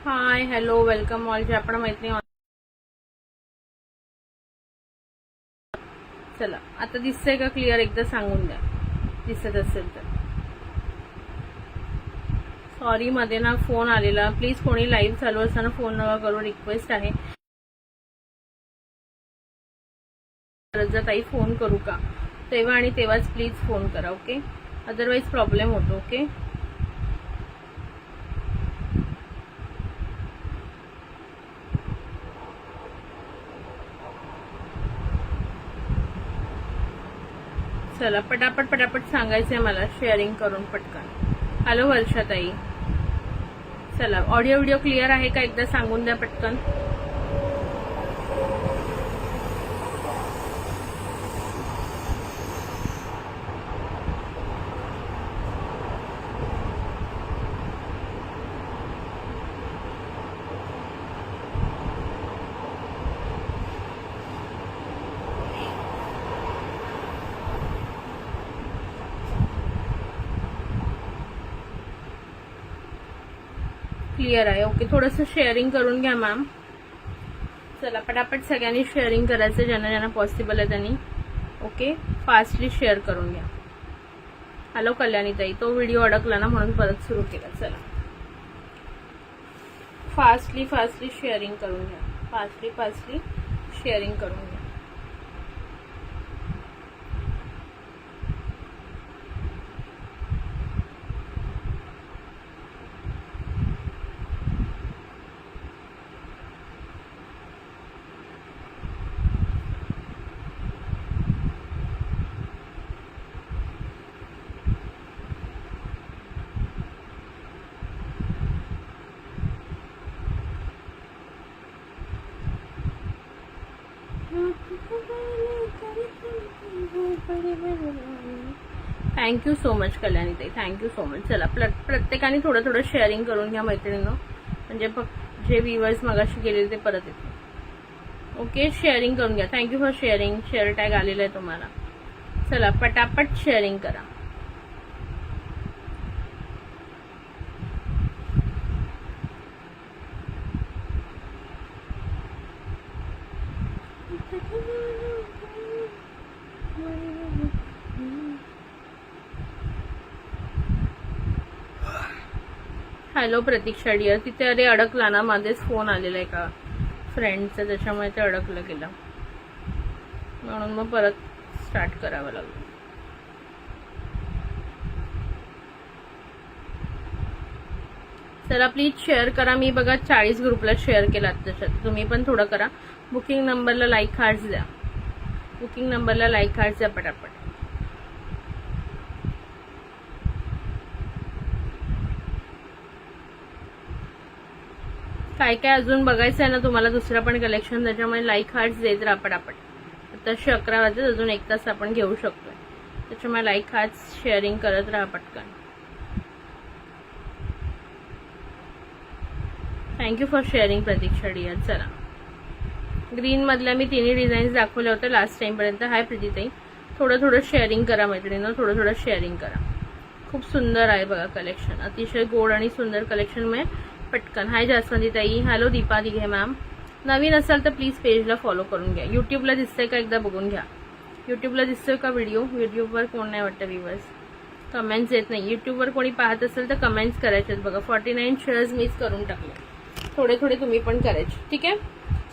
Hi hello welcome all जे आपण मैत्रिणी. चला आता दिसतंय का क्लिअर एकदा सांगून द्या दिसत असेल तर. सॉरी मध्ये ना फोन आलेला, प्लीज कोणी लाईव्ह चालू असताना फोन नका करू, रिक्वेस्ट आहे. ताई फोन करू का तेव्हा आणि तेव्हाच प्लीज फोन करा, ओके? अदरवाईज प्रॉब्लेम होतो. ओके चला पटापट पटापट सांगायचंय मला, शेअरिंग करून पटकन. हॅलो वर्षाताई, चला ऑडिओ व्हिडिओ क्लिअर आहे का एकदा सांगून द्या पटकन. क्लिअर आहे, ओके. थोडंसं शेअरिंग करून घ्या मॅम. चला पटापट सगळ्यांनी शेअरिंग करायचं, ज्यांना ज्यांना पॉसिबल आहे त्यांनी. ओके फास्टली शेअर करून घ्या. हॅलो कल्याणीताई, तो व्हिडिओ अडकला ना म्हणून परत सुरू केला. चला फास्टली शेअरिंग करून घ्या, फास्टली शेअरिंग करून घ्या. थँक्यू सो मच कल्याणीताई, थँक्यू सो मच. चला प्रत्येकाने थोडं थोडं शेअरिंग करून घ्या मैत्रिणींनो, म्हणजे जे व्ह्यूअर्स मगाशी गेलेले ते परत येतील. ओके शेअरिंग करून घ्या. Thank you for sharing. Share tag आलेला आहे तुम्हाला. चला पटापट शेअरिंग करा. हॅलो प्रतीक्षा डिअर, तिथे अरे अडकला ना, मध्येच फोन आलेला आहे का फ्रेंडचा, त्याच्यामुळे ते अडकलं गेलं, म्हणून मग परत स्टार्ट करावं लागलं. चला प्लीज शेअर करा. मी बघा 40 ग्रुपला शेअर केला त्याच्यात, तुम्ही पण थोडं करा. बुकिंग नंबरला लाईक हार्ट्स द्या, बुकिंग नंबरला लाईक हार्ट्स द्या पटापट. काय काय अजून बघायचं आहे ना तुम्हाला, दुसरं पण कलेक्शन, त्याच्यामुळे लाईक हार्ट्स देत राहा पटापट. तसे 11 वाजता अजून 1 तास आपण घेऊ शकतोय, त्याच्यामुळे लाईक हार्ट्स शेअरिंग करत राहा पटकन. Thank you for sharing Pratiksha dear. चला ग्रीन मधल्या मी तिन्ही डिझाईन्स दाखवल्या होत्या लास्ट टाइम पर्यंत. हाय प्रीतीताई, थोडं थोडं शेअरिंग करा मैत्रिणींनो, थोडं थोडं शेअरिंग करा. खूप सुंदर आहे बघा कलेक्शन, अतिशय गोड आणि सुंदर कलेक्शन में पटकन. हाय जास्वंदीताई, हॅलो दीपा दिघे मॅम. नवीन असाल तर प्लीज पेजला फॉलो करून घ्या. युट्यूबला दिसतंय का एकदा बघून घ्या. युट्यूबला दिसतोय का व्हिडिओ? युट्यूबवर कोण नाही वाटतं व्ह्यूअर्स, कमेंट्स येत नाही. युट्यूबवर कोणी पाहत असेल तर कमेंट्स करायचे बघा. 49 शेअर्स मिस करून टाकले, थोडे थोडे तुम्ही पण करायचे, ठीक आहे?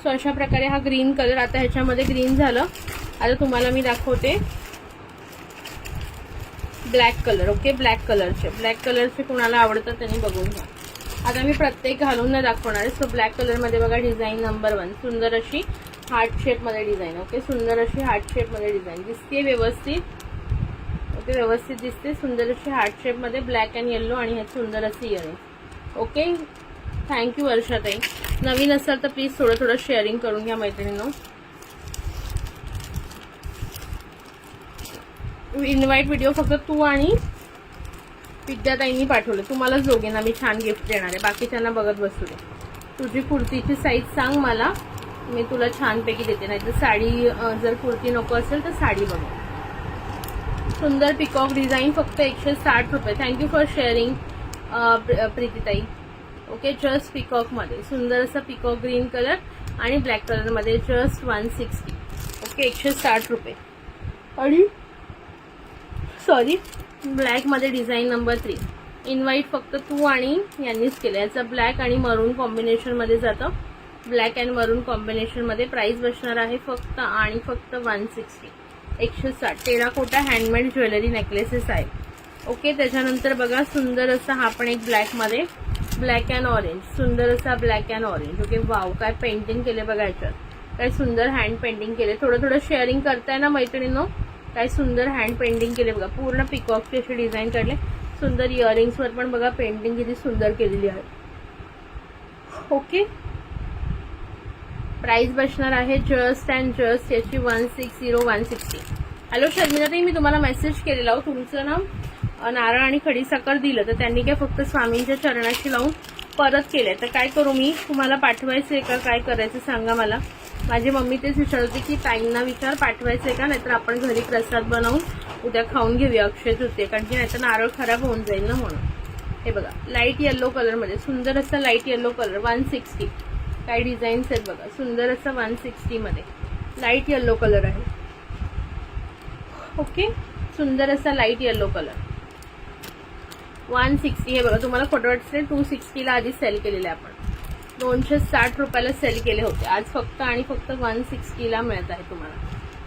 सो अशा प्रकारे हा ग्रीन कलर, आता ह्याच्यामध्ये ग्रीन झालं. आता तुम्हाला मी दाखवते ब्लॅक कलर. ओके ब्लॅक कलरचे कुणाला आवडतं त्यांनी बघून घ्या. आता मी प्रत्येक घालून नाही दाखवणार आहे. सो ब्लॅक कलरमध्ये बघा डिझाईन नंबर 1, सुंदर अशी हार्ट शेपमध्ये डिझाईन. ओके सुंदर अशी हार्ट शेपमध्ये डिझाईन दिसते व्यवस्थित. ओके व्यवस्थित दिसते, सुंदर अशी हार्ट शेपमध्ये ब्लॅक अँड येल्लो आणि ह्यात सुंदर असे इयरिंग. ओके थँक्यू वर्षाताई. नवीन असाल तर प्लीज थोडं थोडं शेअरिंग करून घ्या मैत्रिणींनो. इन्व्हाइट व्हिडिओ फक्त तू आणि विद्याताईंनी पाठवलं, तुम्हालाच दोघींना मी छान गिफ्ट देणार आहे, बाकीच्यांना बघत बसू दे. तुझी कुर्तीची साईज सांग मला, मी तुला छानपैकी देते. नाही तर साडी, जर कुर्ती नको असेल तर साडी बघ. सुंदर पिकॉक डिझाईन फक्त 160 रुपये. थँक्यू फॉर शेअरिंग प्रीतीताई. ओके, जस्ट पिकॉक मध्ये सुंदर असा पिकॉक ग्रीन कलर आणि ब्लॅक कलर मध्ये जस्ट 160. ओके, 160 रुपये. आणि सॉरी, ब्लॅक मध्ये डिझाईन नंबर 3. इनवाईट फक्त तू आणि यांनीच केलं. याचा ब्लॅक आणि मरून कॉम्बिनेशन मध्ये जातं. ब्लॅक अँड मरून कॉम्बिनेशन मध्ये. प्राइस बसणार आहे फक्त आणि फक्त 160. 160. टेराकोटा हँडमेड ज्वेलरी नेकलेसेस आहे. ओके, त्याच्यानंतर बघा सुंदर असा हा पण एक ब्लॅक मध्ये, ब्लॅक अँड ऑरेंज. सुंदर असा black and orange. Okay, wow, काय पेंटिंग केले बघा याच्यात. काय सुंदर हँड पेंटिंग केले. थोडं थोडं शेअरिंग करताय ना मैत्रिणींनो. काय सुंदर हँड पेंटिंग केले बघा. पूर्ण पिकॉकची अशी डिझाईन काढले. सुंदर इयरिंग्स वर पण बघा पेंटिंग किती सुंदर केलेली आहे. ओके, प्राइस बसणार आहे जस्ट अँड जस्ट याची 160. 160. हॅलो शर्मिलाताई, मी तुम्हाला मेसेज केलेला हो. तुमचं ना नारळ आणि खडीसाखर दिलं तर त्यांनी काय फक्त स्वामींच्या चरणाशी लावून परत केलंय. तर काय करू मी? तुम्हाला पाठवायचंय का? काय करायचं सांगा मला. माझी मम्मी तेच विचारत होती की ताईंना विचार पाठवायचंय का, नाहीतर आपण घरी प्रसाद बनवून उद्या खाऊन घेऊया अक्षय तृतीये, कारण की नाहीतर नारळ खराब होऊन जाईल ना म्हणून. हे बघा लाईट येलो कलर मध्ये सुंदर असा लाईट येलो कलर 160. काय डिझाईन्स आहेत बघा. सुंदर असं 160 मध्ये लाईट येलो कलर आहे. ओके, सुंदर असा लाईट येलो कलर 160. हे बघा तुम्हाला फोटो वाटते 260 ला आधी सेल केलेले आपण. 260 रुपयाला सेल केले होते. आज फक्त आणि फक्त 160 ला मिळत आहे तुम्हाला.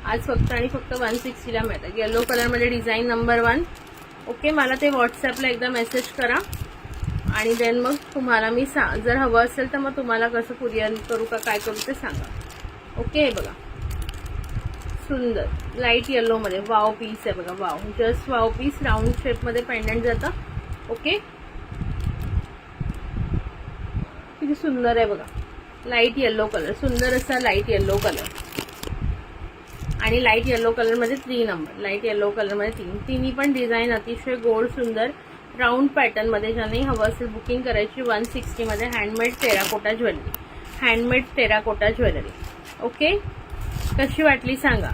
आज फक्त आणि फक्त 160 ला मिळत आहे. येलो कलर मध्ये डिझाईन नंबर 1. ओके, मला ते व्हॉट्सअपला एकदा मेसेज करा आणि देन मग तुम्हाला मी जर हवं असेल तर मग तुम्हाला कसं कुरिअर करू का काय करू ते सांगा. ओके, हे बघा सुंदर लाईट येलो मध्ये वाव पीस आहे बघा. Wow, just wow piece. Round shape मध्ये पेंडंट जातं. ओके, किती सुंदर आहे बघा. लाईट येलो कलर, सुंदर असा लाईट येलो कलर आणि लाईट येलो कलर मध्ये 3 नंबर. लाईट येलो कलर मध्ये 3. तिन्ही पण डिझाईन अतिशय गोड सुंदर राऊंड पॅटर्न मध्ये. ज्याने हवं असेल बुकिंग करायची 160 मध्ये. Handmade terracotta jewellery. Handmade terracotta jewellery. Okay, कशी वाटली सांगा.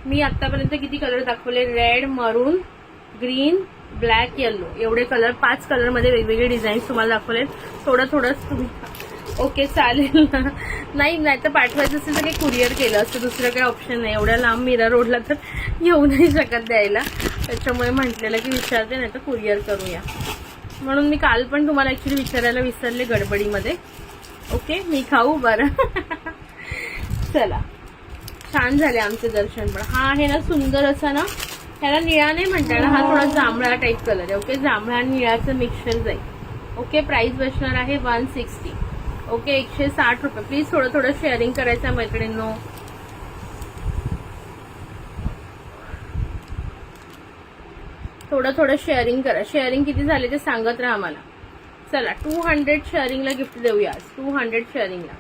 मी आतापर्यंत किती कलर दाखवले? रेड, मरून, ग्रीन, ब्लॅक, येलो एवढे कलर 5 कलर मध्ये वेगवेगळे डिझाईन्स तुम्हाला दाखवले. थोडं तुम्ही ओके चालेल. नाही तर पाठवायचं असेल तर काही कुरिअर केलं असतं. दुसरं काही ऑप्शन नाही. एवढ्या लांब मीरा रोडला तर येऊ नाही शकत द्यायला. त्याच्यामुळे म्हटलेलं की विचारते, नाही तर कुरिअर करूया. म्हणून मी काल पण तुम्हाला ऍक्च्युली विचारायला विसरले गडबडीमध्ये. ओके, मी खाऊ बरं. चला, छान झाले आमचे दर्शन पण. हा आहे ना सुंदर असा ना, ह्याला निळा नाही म्हणता येणार. हा थोडा जांभळा टाईप कलर आहे. ओके, जांभळा आणि निळाचं मिक्सचर जाईल. ओके, प्राइस बसणार आहे 160. ओके, 160 रुपये. प्लीज थोडं शेअरिंग करायचं मैत्रिणींनो. थोडं शेअरिंग करा. शेअरिंग किती झाले ते सांगत राहा मला. चला, 200 शेअरिंगला गिफ्ट देऊया. 200 शेअरिंगला.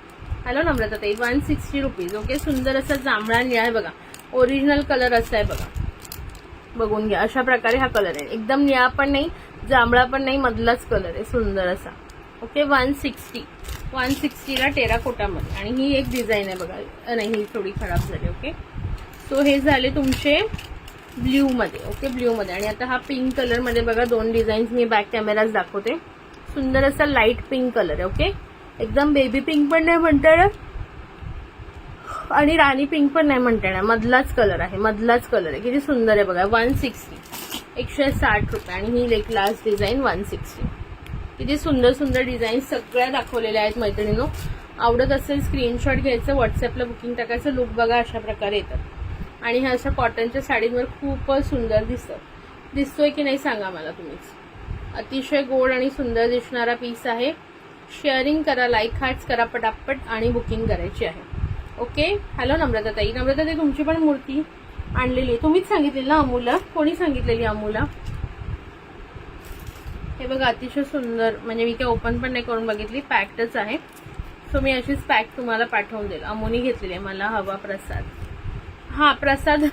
हॅलो नम्रताताई, 160 रुपीज. ओके, सुंदर असा जांभळा निळा आहे बघा. ओरिजिनल कलर असा आहे बघा. बघून घ्या, अशा प्रकारे हा कलर आहे. एकदम निळा पण नाही, जांभळा पण नाही, मधलाच कलर आहे सुंदर असा. ओके, 160 ला टेराकोटामध्ये. आणि ही एक डिझाईन आहे बघा. नाही, ही थोडी खराब झाली. ओके, सो हे झाले तुमचे ब्ल्यू मध्ये. ओके, ब्ल्यू मध्ये. आणि आता हा पिंक कलर मध्ये बघा 2 डिझाईन्स मी बॅक कॅमेराच दाखवते. सुंदर असा लाईट पिंक कलर आहे. ओके, एकदम बेबी पिंक पण नाही म्हणता येणार आणि राणी पिंक पण नाही म्हणता येणार. मधलाच कलर आहे. मधलाच कलर आहे. किती सुंदर आहे बघा. 160. 160 रुपये. आणि ही एक लास्ट डिझाईन 160. किती सुंदर डिझाईन सगळ्या दाखवलेल्या आहेत मैत्रिणींनो. आवडत असेल स्क्रीनशॉट घ्यायचं, व्हॉट्सअपला बुकिंग टाकायचं. लुक बघा अशा प्रकारे येतात. आणि ह्या अशा कॉटनच्या साडींवर खूपच सुंदर दिसतोय की नाही सांगा मला तुम्हीच. अतिशय गोड आणि सुंदर दिसणारा पीस आहे. शेअरिंग करा, लाईक हार्ट्स करा पटापट आणि बुकिंग करायची आहे. Okay, hello नम्रताताई. नम्रताताई, तुमची पण मूर्ती आणलेली तुम्हीच सांगितलेली ना अमूला? कोणी सांगितलेली अमूला? हे बघा अतिशय सुंदर. म्हणजे मी काही ओपन पण नाही करून बघितली, पॅक्डच आहे. सो मी अशीच पॅक तुम्हाला पाठवून देईल. अमूनी घेतलेली आहे. मला हवा प्रसाद. हा प्रसाद.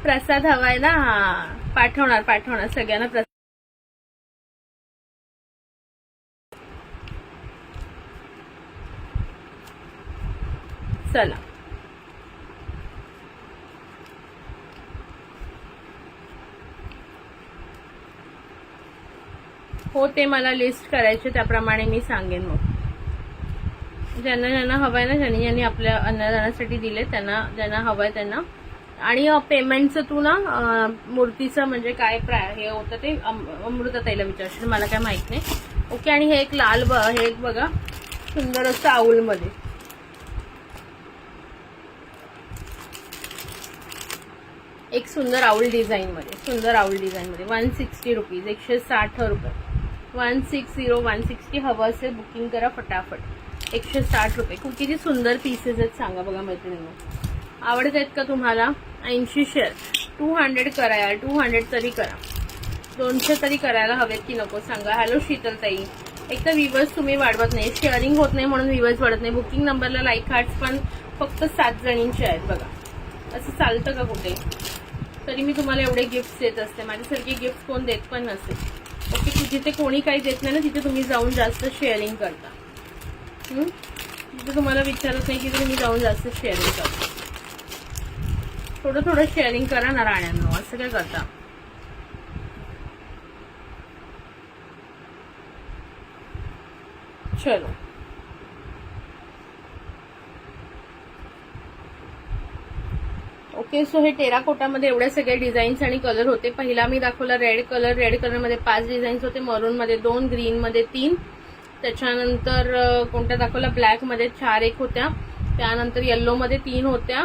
प्रसाद हवाय ना. हा, पाठवणार सगळ्यांना प्रसाद. चला, हो ते मला लिस्ट करायचे, त्याप्रमाणे मी सांगेन. मग ज्यांना ज्यांना हवंय ना, ज्यांनी आपल्या अन्नदानासाठी दिले त्यांना, ज्यांना हवंय त्यांना. आणि पेमेंटचं तू ना मूर्तीचं म्हणजे काय हे होतं ते अमृताताईला विचारशील, मला काय माहित नाही. ओके. आणि हे एक लाल हे एक बघा सुंदर असं आऊलमध्ये, एक सुंदर आऊल डिझाईन मध्ये, सुंदर आऊल डिझाईन मध्ये 160 रुपीज, 160 रुपये. 160 हवं असेल बुकिंग करा फटाफट. 160 रुपये. खूप किती सुंदर पीसेस आहेत सांगा बघा मैत्रिणींनो. आवडत आहेत का तुम्हाला? 80 शेअर. 200 करा यार, 200 तरी करा. 200 तरी करायला हवेत की नको सांगा. हॅलो शीतलताई. एक तर व्ह्यूअर्स तुम्ही वाढवत नाही, शेअरिंग होत नाही म्हणून व्ह्यूअर्स वाढत नाही. बुकिंग नंबरला लाईक हार्ट्स पण फक्त 7 जणींचे आहेत बघा. असं चालतं का कुठे? तरी मी तुम्हाला एवढे गिफ्ट देत असते. माझ्यासारखे गिफ्ट कोण देत पण नसेल. ओके. जिथे कोणी काही देत नाही ना तिथे तुम्ही जाऊन जास्त शेअरिंग करता. जिथे तुम्हाला विचारत नाही की तुम्ही जाऊन जास्त शेअरिंग करता. थोडं थोडं शेअरिंग करा ना राण्यांनो, असं काय करता? चलो. ओके. सो हे टेराकोटामध्ये एवढे सगळे डिझाईन्स आणि कलर होते. पहिला मी दाखवला रेड कलर. रेड कलरमध्ये 5 डिझाईन्स होते. मरूनमध्ये 2, ग्रीनमध्ये 3. त्याच्यानंतर कोणत्या दाखवला? ब्लॅकमध्ये 4 एक होत्या. त्यानंतर येल्लोमध्ये 3 होत्या.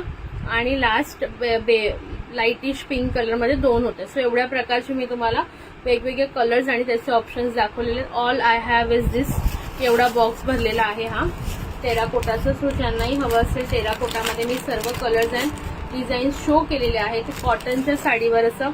आणि लास्ट लाईटिश पिंक कलरमध्ये 2 होत्या. सो एवढ्या प्रकारचे मी तुम्हाला वेगवेगळे कलर्स आणि त्याचे ऑप्शन्स दाखवलेले. ऑल आय हॅव इज दिस. एवढा बॉक्स भरलेला आहे हा टेराकोटाचा. सो ज्यांनाही हवं असेल टेराकोटामध्ये मी सर्व कलर्स अँड डिझाईन शो केलेले आहेत. कॉटनच्या साडीवर असं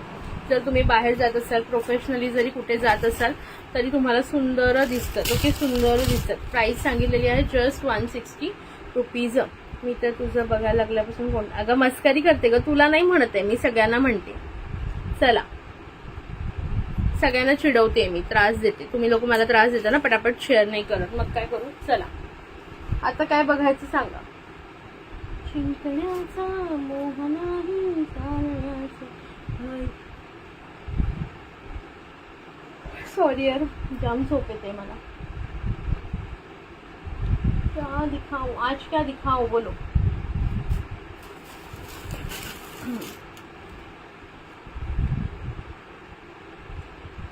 जर तुम्ही बाहेर जात असाल, प्रोफेशनली जरी कुठे जात असाल तरी तुम्हाला सुंदर दिसतात. ओके. सुंदर दिसतात. प्राइस सांगितलेली आहे जस्ट 160 रुपीज. मी तर तुझं बघायला लागल्यापासून कोण अगं मस्करी करते ग, तुला नाही म्हणते मी, सगळ्यांना म्हणते. चला, सगळ्यांना चिडवते मी, त्रास देते. तुम्ही लोक मला त्रास देता ना, पटापट शेअर नाही करत, मग काय करू? चला आता काय बघायचं सांगा. चिंतण्याचा मोह नाही चालण्याचा. सॉरी यार, जाम झोप येते मला. क्या दिखाऊं आज, क्या दिखाऊं बोलो.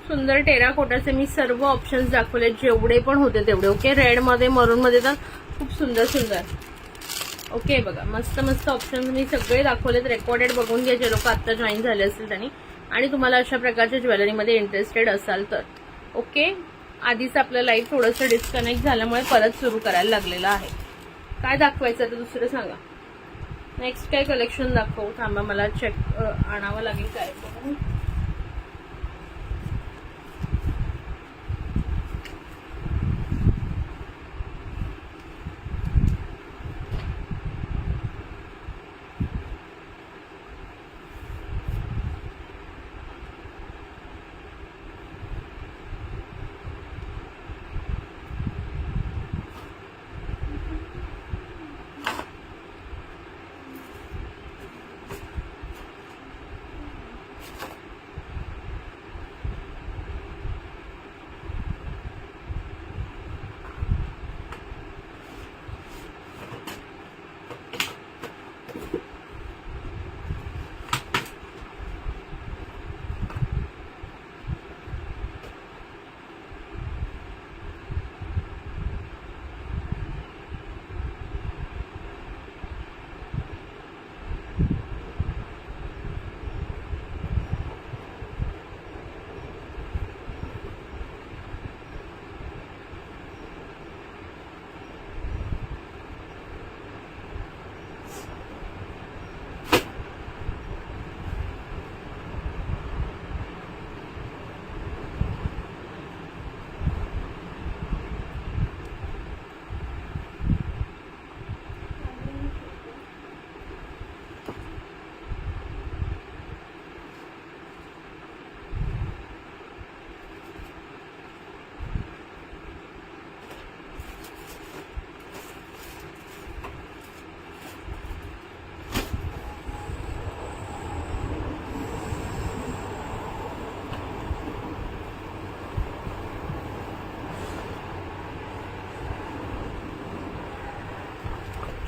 सुंदर टेराकोटाचे मी सर्व ऑप्शन्स दाखवले, जेवढे पण होते तेवढे. ओके. रेड मध्ये, मरून मध्ये तर खूप सुंदर सुंदर. ओके. बघा मस्त मस्त ऑप्शन्स मी सगळे दाखवलेत. रेकॉर्डेड बघून घ्या जे लोक आता जॉईन झाले असतील त्यांनी, आणि तुम्हाला अशा प्रकारच्या ज्वेलरीमध्ये इंटरेस्टेड असाल तर. ओके. आधीच आपलं लाईव्ह थोडंसं डिस्कनेक्ट झाल्यामुळे परत सुरू करायला लागलेलं आहे. काय दाखवायचं तर दुसरं सांगा. नेक्स्ट काय कलेक्शन दाखवू? थांबा, मला चेक आणावं लागेल काय.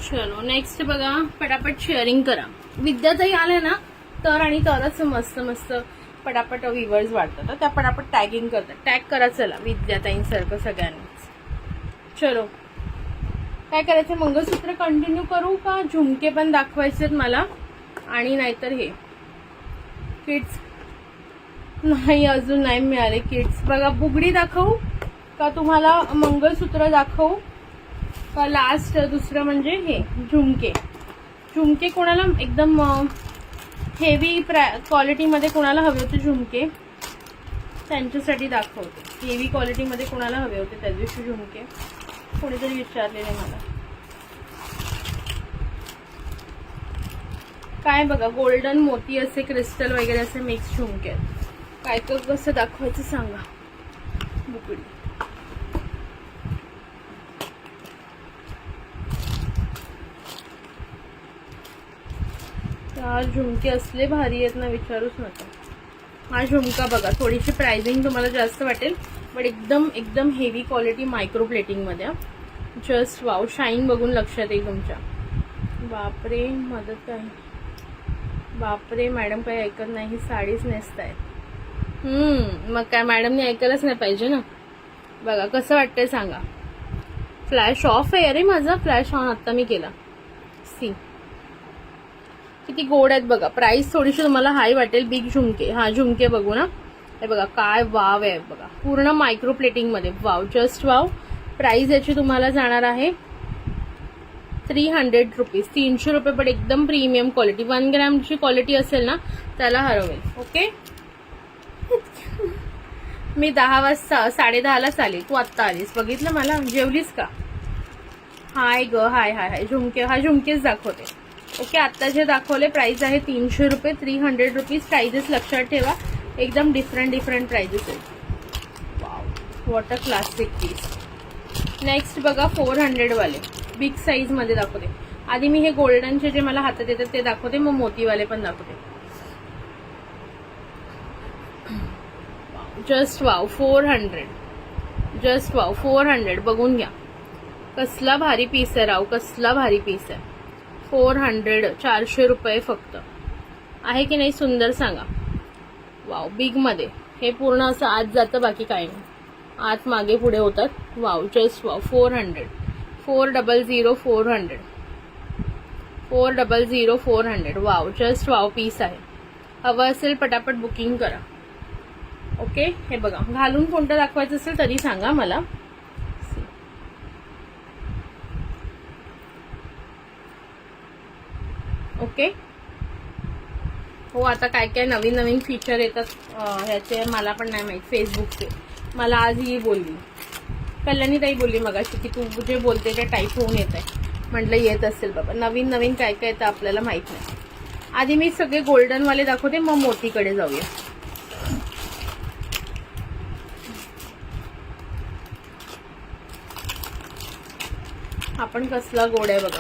चलो नेक्स्ट बघा, पटापट शेअरिंग करा. विद्याताई आल्या ना तर आणि तरच मस्त मस्त पटापट व्ह्यूअर्स वाढतात. तर त्या पटापट टॅगिंग करतात. टॅग करा चला विद्याताईंसारखं सगळ्यांनीच. चलो काय करायचं, मंगळसूत्र कंटिन्यू करू का झुमके पण दाखवायचे मला, आणि नाहीतर हे किड्स नाही अजून नाही मिळाले किड्स. बघा बुगडी दाखवू का तुम्हाला, मंगळसूत्र दाखवू का, लास्ट दुसरं म्हणजे हे झुमके. झुमके कोणाला एकदम हेवी क्वालिटीमध्ये कोणाला हवे होते झुमके त्यांच्यासाठी दाखवते. हेवी क्वालिटीमध्ये कोणाला हवे होते त्या दिवशी झुमके कोणीतरी विचारलेले मला. काय बघा, गोल्डन मोती असे क्रिस्टल वगैरे असे मिक्स झुमके आहेत. काय कसं दाखवायचं सांगा. बुकडी झुमके असले भारी आहेत ना विचारूच नका. हा झुमका बघा, थोडीशी प्राइसिंग तुम्हाला जास्त वाटेल बट एकदम एकदम हेवी क्वालिटी मायक्रो प्लेटिंग मध्ये. जस्ट वाव, शाईन बघून लक्षात येईल तुमच्या. बापरे मदत आहे, बापरे मॅडम काही ऐकत नाही, साडीच नेसतायत. मग काय मॅडमने ऐकायलाच नाही पाहिजे ना. बघा कसं वाटतंय सांगा. फ्लॅश ऑफ आहे, अरे माझा फ्लॅश ऑन आता मी केला. सी किती गोड आहेत बघा. प्राइस थोडीशी तुम्हाला हाय वाटेल. बिग झुमके, हा झुमके बघू ना, हे बघा काय वाव आहे बघा, पूर्ण मायक्रो प्लेटिंग मध्ये. Wow, just wow. प्राइस याची तुम्हाला जाणार आहे 300 रुपीज, 300 रुपये. पण एकदम प्रीमियम क्वालिटी. 1 ग्रॅमची क्वालिटी असेल ना त्याला हरवेल. ओके मी 10 वाजता 10:30ला आली, तू आत्ता आलीस, बघितलं मला. जेवलीस का. हाय ग, हाय हाय हाय. झुमके, हा झुमकेच दाखवते. ओके आता जे दाखवले प्राइस आहे 300 रुपये, 300 रुपीज. प्राइजेस लक्षात ठेवा, एकदम डिफरंट प्राइजेस आहेत. Wow, what a classic piece. Next बघा 400 वाले बिग साईज मध्ये दाखवते. आधी मी हे गोल्डनचे जे मला हातात येतात ते दाखवते, मग मोतीवाले पण दाखवते. Just wow 400, just wow 400. बघून घ्या कसला भारी पीस आहे राव, कसला भारी पीस आहे. 400, 400 रुपये फक्त. आहे की नाही सुंदर सांगा. वाव, बिग मध्ये हे पूर्ण असं आत जातं, बाकी काही नाही, आत मागे पुढे होतात. Wow, just wow. 400, 400, 400, 400, 400. Wow, just wow piece आहे. हवं असेल पटापट बुकिंग करा. ओके हे बघा, घालून कोणतं दाखवायचं असेल तरी सांगा मला. ओके हो, आता काय काय नवीन नवीन फीचर येतात ह्याचे मला पण नाही माहित. फेसबुकचे मला आज ही बोलली, कल्याणी ताई बोलली मगाशी की तू जे बोलते ते टाईप होऊन येत आहे. म्हटलं येत असेल बाबा, नवीन नवीन काय काय येतं आपल्याला माहित नाही. आधी मी सगळे गोल्डनवाले दाखवते, मग मोतीकडे जाऊया. आपण कसला गोड आहे बघा.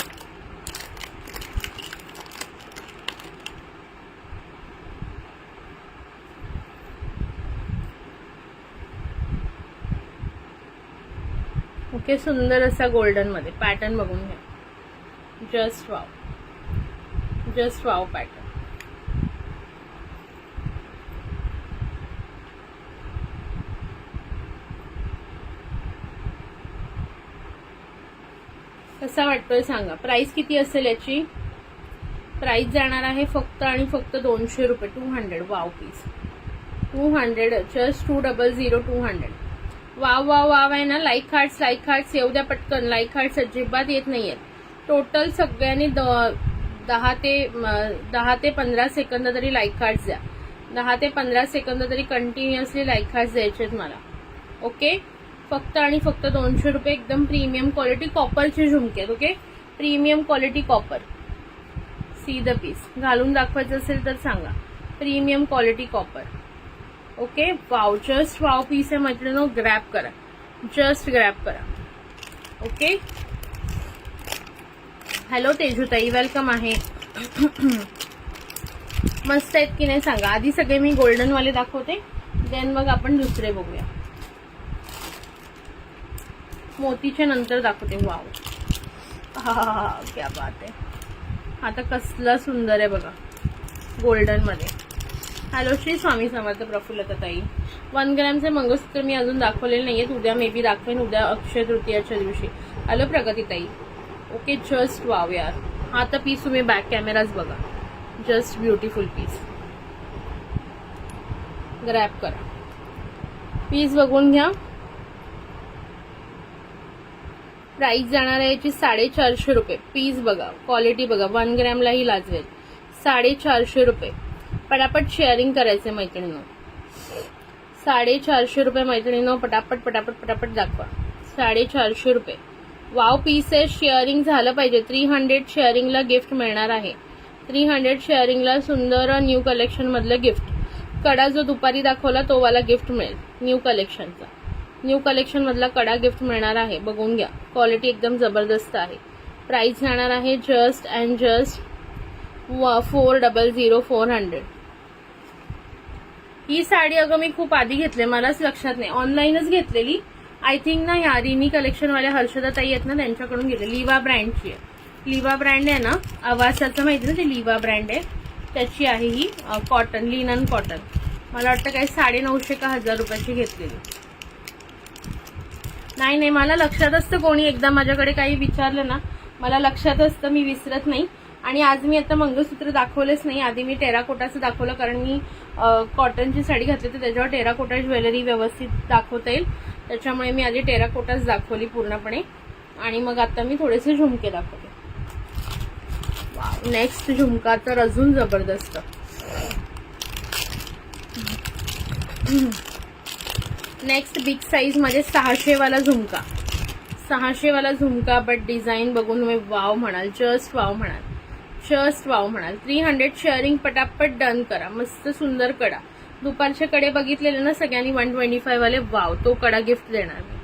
ओके सुंदर असा गोल्डन मध्ये पॅटर्न बघून घ्या. Just wow, just wow pattern. कसा वाटतोय सांगा. प्राइस किती असेल याची. प्राइस जाणार आहे फक्त आणि फक्त 200 रुपये. 200. Wow piece 200, just 200, 200. Wow wow wow आहे ना. लाईक हार्ट्स येऊ द्या पटकन. लाईक हार्ट्स अजिबात येत नाहीयेत. टोटल सगळ्यांनी 10 ते 15 सेकंद तरी लाईक हार्ट्स द्या. 10 ते 15 सेकंद तरी कंटिन्युअसली लाईक हार्ट्स द्यायचे मला. ओके फक्त आणि फक्त 200 रुपये. एकदम प्रीमियम क्वालिटी कॉपरचे झुमके आहेत. Okay premium quality copper. See the piece. घालून दाखवायचं असेल तर सांगा. Premium quality copper. Okay wow, just wow piece आहे मैत्रिणींनो. ग्रॅब करा, जस्ट ग्रॅब करा. ओके हॅलो तेजूताई, वेलकम आहे. मस्त आहेत की नाही सांगा. आधी सगळे मी गोल्डन वाले दाखवते, देन मग आपण दुसरे बघूया. मोतीच्या नंतर दाखवते. वाव क्या बात आहे. आता कसला सुंदर आहे बघा, गोल्डन मध्ये. हॅलो श्री स्वामी समर्थ प्रफुल्लता ताई. 1 ग्रॅमचे मंगळसूत्र मी अजून दाखवलेले नाहीयेत, उद्या मे बी दाखवेन, उद्या अक्षय तृतीयाच्या दिवशी. हॅलो प्रगती ताई. ओके, जस्ट वाव यार. हा तर पीस तुम्ही बॅक कॅमेराच बघा, जस्ट ब्युटिफुल पीस. ग्रॅब करा, पीस बघून घ्या. प्राइस जाणार आहे याची 450 रुपये. पीस बघा, क्वालिटी बघा, 1 ग्रॅमलाही लाजवेल. 450 रुपये. पटापट शेअरिंग करायचे मैत्रिणींनो. 450 रुपये मैत्रिणींनो, पटापट पटापट पटापट दाखवा. 450 रुपये. वाव पीस आहे, शेअरिंग झालं पाहिजे. 300 शेअरिंगला गिफ्ट मिळणार आहे. 300 शेअरिंगला सुंदर न्यू कलेक्शन मधलं गिफ्ट. कडा जो दुपारी दाखवला तो वाला गिफ्ट मिळेल, न्यू कलेक्शनचा. न्यू कलेक्शन मधला कडा गिफ्ट मिळणार आहे, बघून घ्या. क्वालिटी एकदम जबरदस्त आहे. प्राइस जाणार आहे जस्ट अँड जस्ट 400 400. ही साडी अगं मी खूप आधी घेतली, मलाच लक्षात नाही, ऑनलाईनच घेतलेली. आय थिंक ना ह्या रिनी कलेक्शनवाल्या हर्षदा ताई आहेत ना, त्यांच्याकडून घेतली. लिवा ब्रँडची आहे. लिवा ब्रँड आहे ना, आवासाचं माहिती ना, ते लिवा ब्रँड आहे, त्याची आहे ही. Cotton, linen cotton. मला वाटतं काही 950 का 1000 रुपयाची घेतलेली. नाही, मला लक्षात असतं. कोणी एकदा माझ्याकडे काही विचारलं ना, मला लक्षात असतं, मी विसरत नाही. आणि आज मी आता मंगळसूत्र दाखवलेच नाही. आधी मी टेराकोटाचं दाखवलं, कारण मी कॉटनची साडी घातली तर त्याच्यावर टेराकोटा ज्वेलरी व्यवस्थित दाखवता येईल, त्याच्यामुळे मी आधी टेराकोटाच दाखवली पूर्णपणे. आणि मग आता मी थोडेसे झुमके दाखवते. वाव, नेक्स्ट झुमका तर अजून जबरदस्त. नेक्स्ट बिग साईज मध्ये 600 वाला झुमका. 600 वाला झुमका, बट डिझाईन बघून तुम्ही वाव म्हणाल, जस्ट वाव म्हणाल, जस्ट वाव म्हणाल. 300 शेअरिंग पटापट डन करा. मस्त सुंदर कडा. दुपारचे कडे बघितलेले ना सगळ्यांनी 125 वाले, वाव, तो कडा गिफ्ट देणार मी.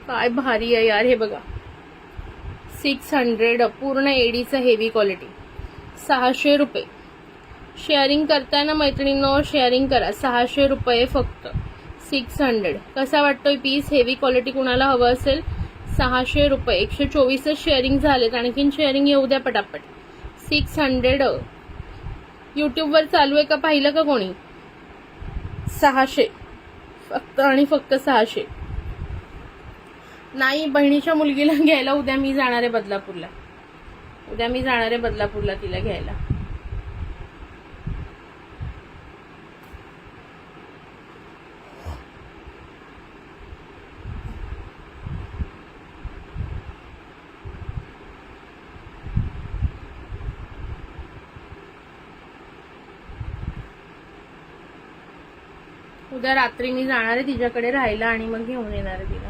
काय भारी आहे यार हे बघा. 600 पूर्ण एडीचं हेवी क्वालिटी. 600 रुपये. शेअरिंग करताय ना मैत्रिणींनो, शेअरिंग करा. 600 रुपये फक्त. 600. कसा वाटतोय पीस? हेवी क्वालिटी कुणाला हवं असेल, 600 रुपये. 124 शेअरिंग झालेत, आणखीन शेअरिंग येऊ द्या पटापट. 600. युट्यूबवर चालू आहे का, पाहिलं का कोणी? 600 फक्त आणि फक्त 600. नाही, बहिणीच्या मुलगीला घ्यायला उद्या मी जाणार आहे बदलापूरला. उद्या मी जाणार आहे बदलापूरला तिला घ्यायला. उद्या रात्री मी जाणार आहे तिच्याकडे राहायला आणि मग घेऊन येणार आहे तिला.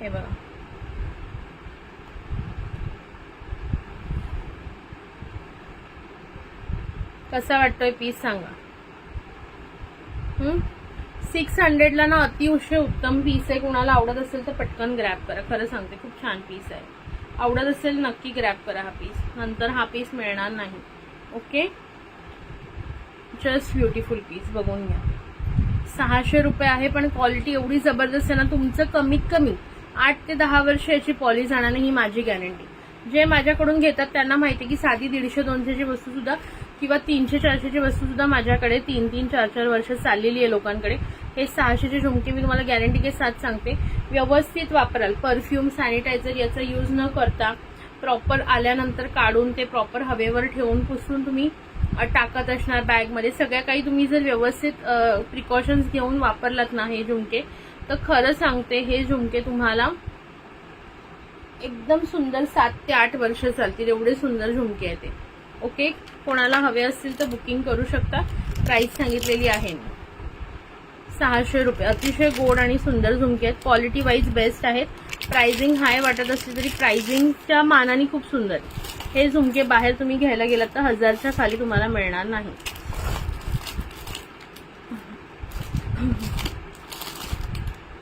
हे बघा, कसा वाटतोय पीस सांगा. 600 ला ना अतिशय उत्तम पीस आहे. कुणाला आवडत असेल तर पटकन ग्रॅब करा. खरं सांगते, खूप छान पीस आहे. आवडत असेल नक्की ग्रॅब करा हा पीस, नंतर हा पीस मिळणार नाही. ओके, जस्ट ब्युटिफुल पीस, बघून घ्या. 600 रुपये आहे, पण क्वालिटी एवढी जबरदस्त आहे ना, तुमचं कमीत कमी 8 ते 10 वर्ष याची पॉलिश जाणार नाही, ही माझी गॅरंटी. जे माझ्याकडून घेतात त्यांना माहिती की साधी 150-200ची वस्तू सुद्धा किंवा 300-400ची वस्तू सुद्धा माझ्याकडे 3-3, 4-4 वर्ष चाललेली आहे लोकांकडे. हे 600चे झुमके मी तुम्हाला गॅरंटी के साथ सांगते. व्यवस्थित वापराल. परफ्यूम, सॅनिटायझर याचा यूज न करता प्रॉपर आल्यानंतर काढून ते प्रॉपर हवेवर ठेवून पुसून तुम्ही टाकत असणार बॅगमध्ये. सगळ्या काही तुम्ही जर व्यवस्थित प्रिकॉशन्स घेऊन वापरलात ना हे झुमके, तर खरं सांगते हे झुमके तुम्हाला एकदम सुंदर 7 ते 8 वर्ष चालतील. एवढे सुंदर झुमके आहेत ते. ओके, कोणाला हवे असतील तर बुकिंग करू शकता. प्राइस सांगितलेली आहे मी, 600 रुपये. अतिशय गोड आणि सुंदर झुमके आहेत. क्वालिटी वाईज बेस्ट आहेत. प्राइसिंग हाय वाटत असली तरी प्राइसिंगच्या मानाने खूप सुंदर आहे. हे झुमके बाहेर तुम्ही घ्यायला गेलात तर 1000च्या खाली तुम्हाला मिळणार नाही.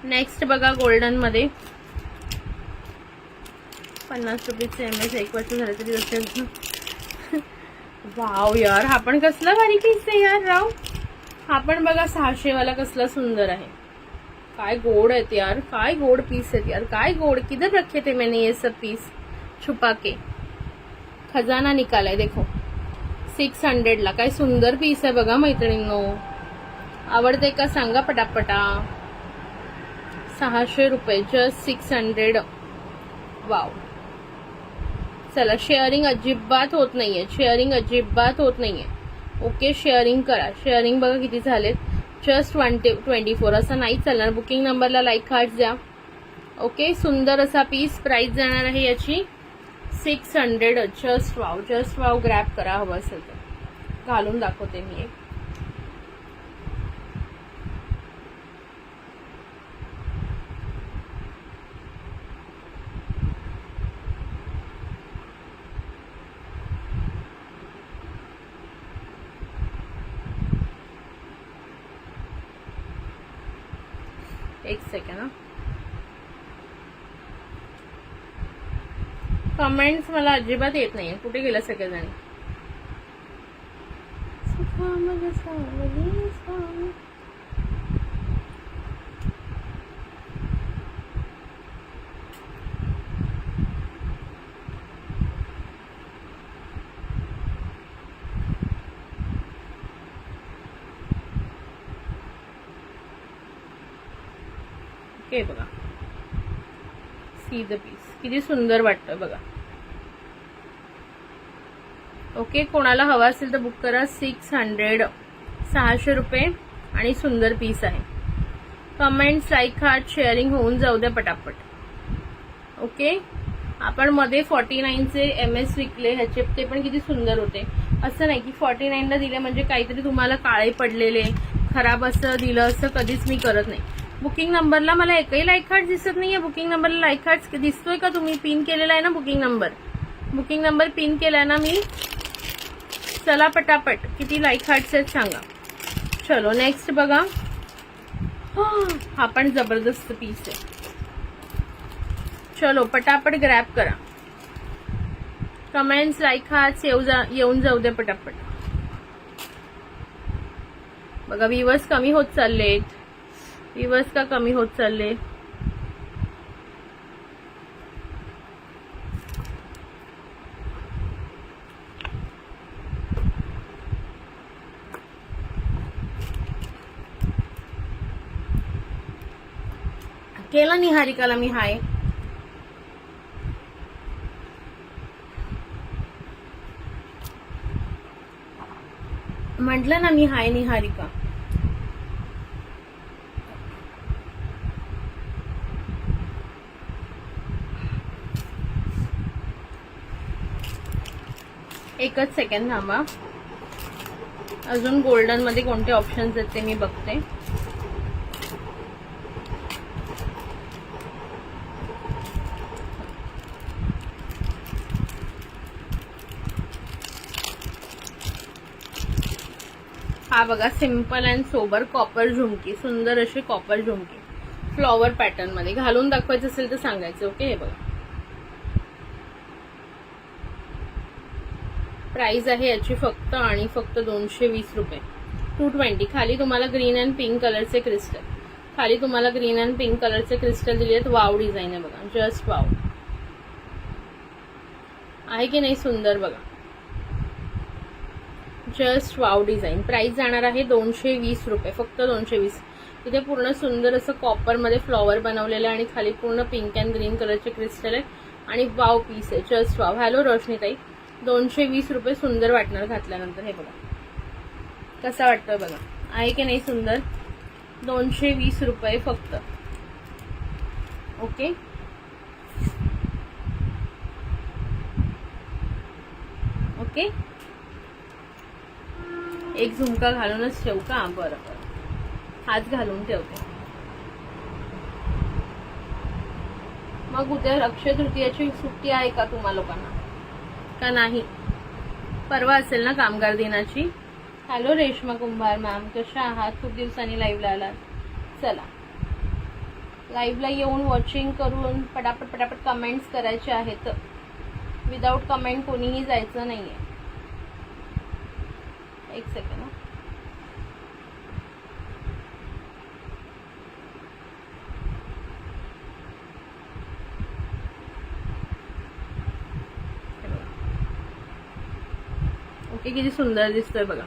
नेक्स्ट बघा, गोल्डन मध्ये 50 रुपयाचे MS 1 वर्ष झालं तरी असेल. वाव यार, हा पण कसला भारी पीस आहे यार राव. हा पण बघा 600 वाला कसला सुंदर आहे. काय गोड आहेत यार, काय गोड पीस आहेत यार, काय गोड. किधर रखे थे मैंने ये सब पीस छुपा के, खजाना निकालाय. देखो 600 ला. काय सुंदर पीस आहे बघा मैत्रिणींनो. आवडते का सांगा पटापटा. 600 रुपये, जस्ट 600. वाव. चला शेअरिंग अजिबात होत नाहीये, शेअरिंग अजिबात होत नाहीये. ओके शेअरिंग करा. शेअरिंग बघा किती झालेत, जस्ट 24. असं नाही चालणार. बुकिंग नंबरला लाईक हार्ट्स द्या. ओके सुंदर असा पीस. प्राइस जाणार आहे याची 600. Just wow, just wow. Grab करा हवं असेल तर. घालून दाखवते मी एक. एक सेकंड हा. कमेंट्स मला अजिबात येत नाहीये. कुठे गेलं सगळेजण. ओके बघा सी द पीस किती सुंदर वाटतं बघा. ओके कोणाला हवा असेल तर बुक करा. 600, 600 रुपये आणि सुंदर पीस आहे. कमेंट्स लाईक हार्ट शेअरिंग होऊन जाऊ द्या पटापट. ओके आपण मध्ये 49चे MS विकले ह्याचे, ते पण किती सुंदर होते. असं नाही की 49ला दिले म्हणजे काहीतरी तुम्हाला काळे पडलेले खराब असं दिलं, असं कधीच मी करत नाही. बुकिंग नंबरला मला एकही लाईक हार्ट दिसत नाहीये. बुकिंग नंबरला लाईक हार्ट दिसतोय का तुम्ही. पिन केलेला आहे ना booking number. Booking number pin केलाय ना मी. चला पटापट किती लाईक हार्ट्स आहेत सांगा. चलो नेक्स्ट बघा. हा पण जबरदस्त पीस आहे. चलो पटापट ग्रॅब करा. कमेंट्स लाईक हार्ट्स येऊन जाऊ दे पटापट. बघा व्ह्यूअर्स कमी होत चाललेत. व्ह्यूअर्स का कमी होत चालले. केला निहारिकाला मी हाय. म्हटलं ना मी हाय निहारिका. एकच सेकंड थांबा. अजून गोल्डन मध्ये कोणते ऑप्शन्स आहेत ते मी बघते. हा बघा सिंपल अँड सोबर कॉपर झुमकी. सुंदर अशी कॉपर झुमकी फ्लॉवर पॅटर्न मध्ये. घालून दाखवायचं असेल तर सांगायचं. ओके हे बघा. प्राइस आहे याची फक्त आणि फक्त 220 रुपये. 220. खाली तुम्हाला ग्रीन अँड पिंक कलरचे क्रिस्टल. खाली तुम्हाला ग्रीन अँड पिंक कलरचे क्रिस्टल दिले आहेत. वाव डिझाईन आहे बघा. जस्ट वाव आहे की नाही सुंदर बघा. Just wow design. प्राइस जाणार आहे 220 रुपये. फक्त 220. इथे पूर्ण सुंदर असं कॉपर मध्ये फ्लॉवर बनवलेलं आहे आणि खाली पूर्ण पिंक अँड ग्रीन कलरचे क्रिस्टल आहे आणि वाव पीस आहे. Just wow. हॅलो रोशनीताई. 220 रुपये. सुंदर वाटणार घातल्यानंतर. हे बघा कसा वाटतोय बघा. आहे की नाही सुंदर. 220 रुपये फक्त. Okay okay. एक झुमका घालूनच ठेवू का. बरं बरं हाच घालून ठेवते. मग उद्या अक्षय तृतीयाची सुट्टी आहे का तुम्हा लोकांना का नाही. परवा असेल ना कामगार दिनाची. हॅलो रेश्मा कुंभार मॅम कशा आहात. खूप दिवसांनी लाईव्हला आलात. चला लाईव्हला येऊन वॉचिंग करून पटापट पटापट कमेंट्स करायचे आहेत. विदाऊट कमेंट कोणीही जायचं नाहीये. एक सेकंड. हे किती सुंदर दिसतोय बघा.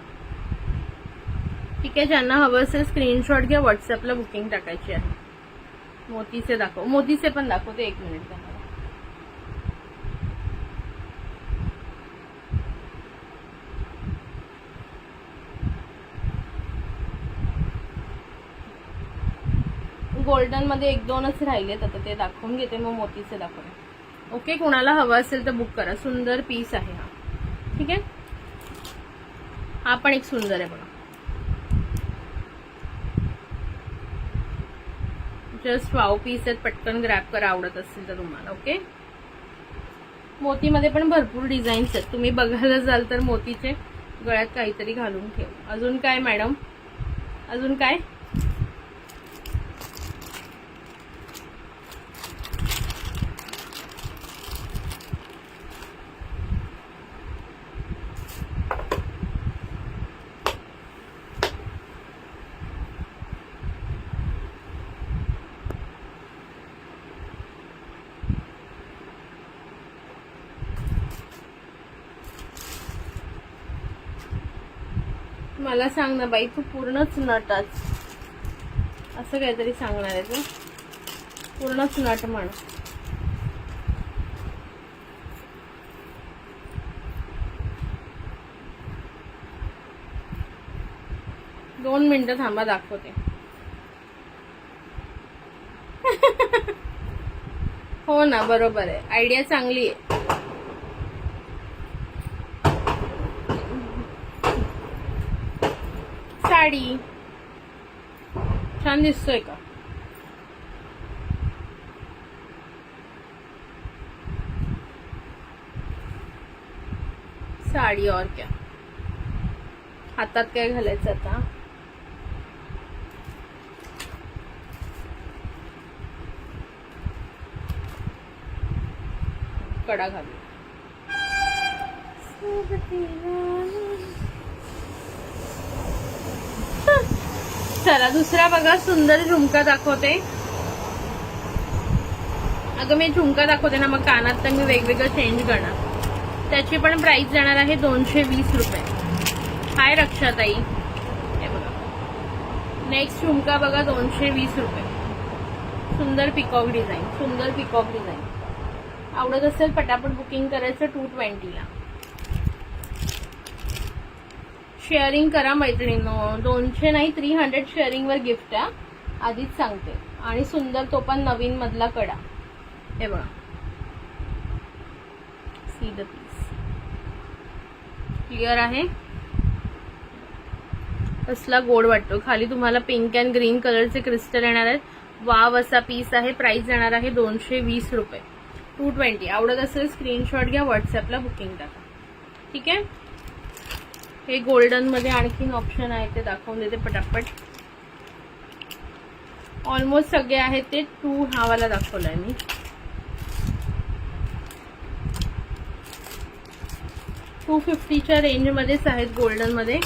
ठीक आहे, ज्यांना हवं असेल स्क्रीनशॉट घ्या, व्हॉट्सअपला बुकिंग टाकायची आहे. मोतीचे दाखव, मोतीचे पण दाखवते, 1 मिनिट द्या मला. गोल्डन मध्ये 1-2च राहिलेत, आता ते दाखवून घेते, मग मोतीचे दाखवते. ओके, कोणाला हवं असेल तर बुक करा. सुंदर पीस आहे हा. ठीक आहे, हा पण एक सुंदर आहे बघा. जस्ट वाव पीस आहेत, पटकन ग्रॅब करा आवडत असेल तर तुम्हाला. ओके, मोतीमध्ये पण भरपूर डिझाईन्स आहेत, तुम्ही बघायला जाल तर मोतीचे गळ्यात काहीतरी घालून ठेव. अजून काय मॅडम, अजून काय? मला सांग ना बाई, तू पूर्णच नटच असं काहीतरी सांगणार आहे तू, पूर्णच नट म्हण. दोन मिनिटं थांबा, दाखवते. हो ना, बरोबर आहे, आयडिया चांगली आहे. साडी छान दिसतोय का? साडी और क्या, हातात काय घालायचं आता? कडा घालू. चला दुसरा बघा, सुंदर झुमका दाखवते. अगं मी झुमका दाखवते ना, मग कानात तर मी वेगवेगळं चेंज करणार. त्याची पण प्राइस जाणार आहे 220 रुपये. हाय रक्षाताई, हे बघा नेक्स्ट झुमका बघा, 220 रुपये. सुंदर पिकॉक डिझाईन, सुंदर पिकॉक डिझाईन. आवडत असेल पटापट बुकिंग करायचं 220 ला. शेअरिंग करा मैत्रिणींनो, 200 नाही 300 शेअरिंग वर गिफ्ट आहे, आधीच सांगते. आणि सुंदर तो पण नवीन मधला कडा, हे बघा. सी द पीस, क्लिअर आहे. कसला गोड वाटतो. खाली तुम्हाला पिंक अँड ग्रीन कलरचे क्रिस्टल येणार आहेत. वाव असा पीस आहे. प्राइस जाणार आहे 220 रुपये. 220. आवडत असेल स्क्रीनशॉट घ्या, व्हॉट्सअपला बुकिंग टाका. ठीक आहे. हे गोल्डन मध्ये आणखीन ऑप्शन आहे, ते दाखवून देते पटापट. ऑलमोस्ट सगळे आहेत ते. हा वाला दाखवलाय मी. $250च्या रेंज मध्येच आहेत गोल्डन मध्ये.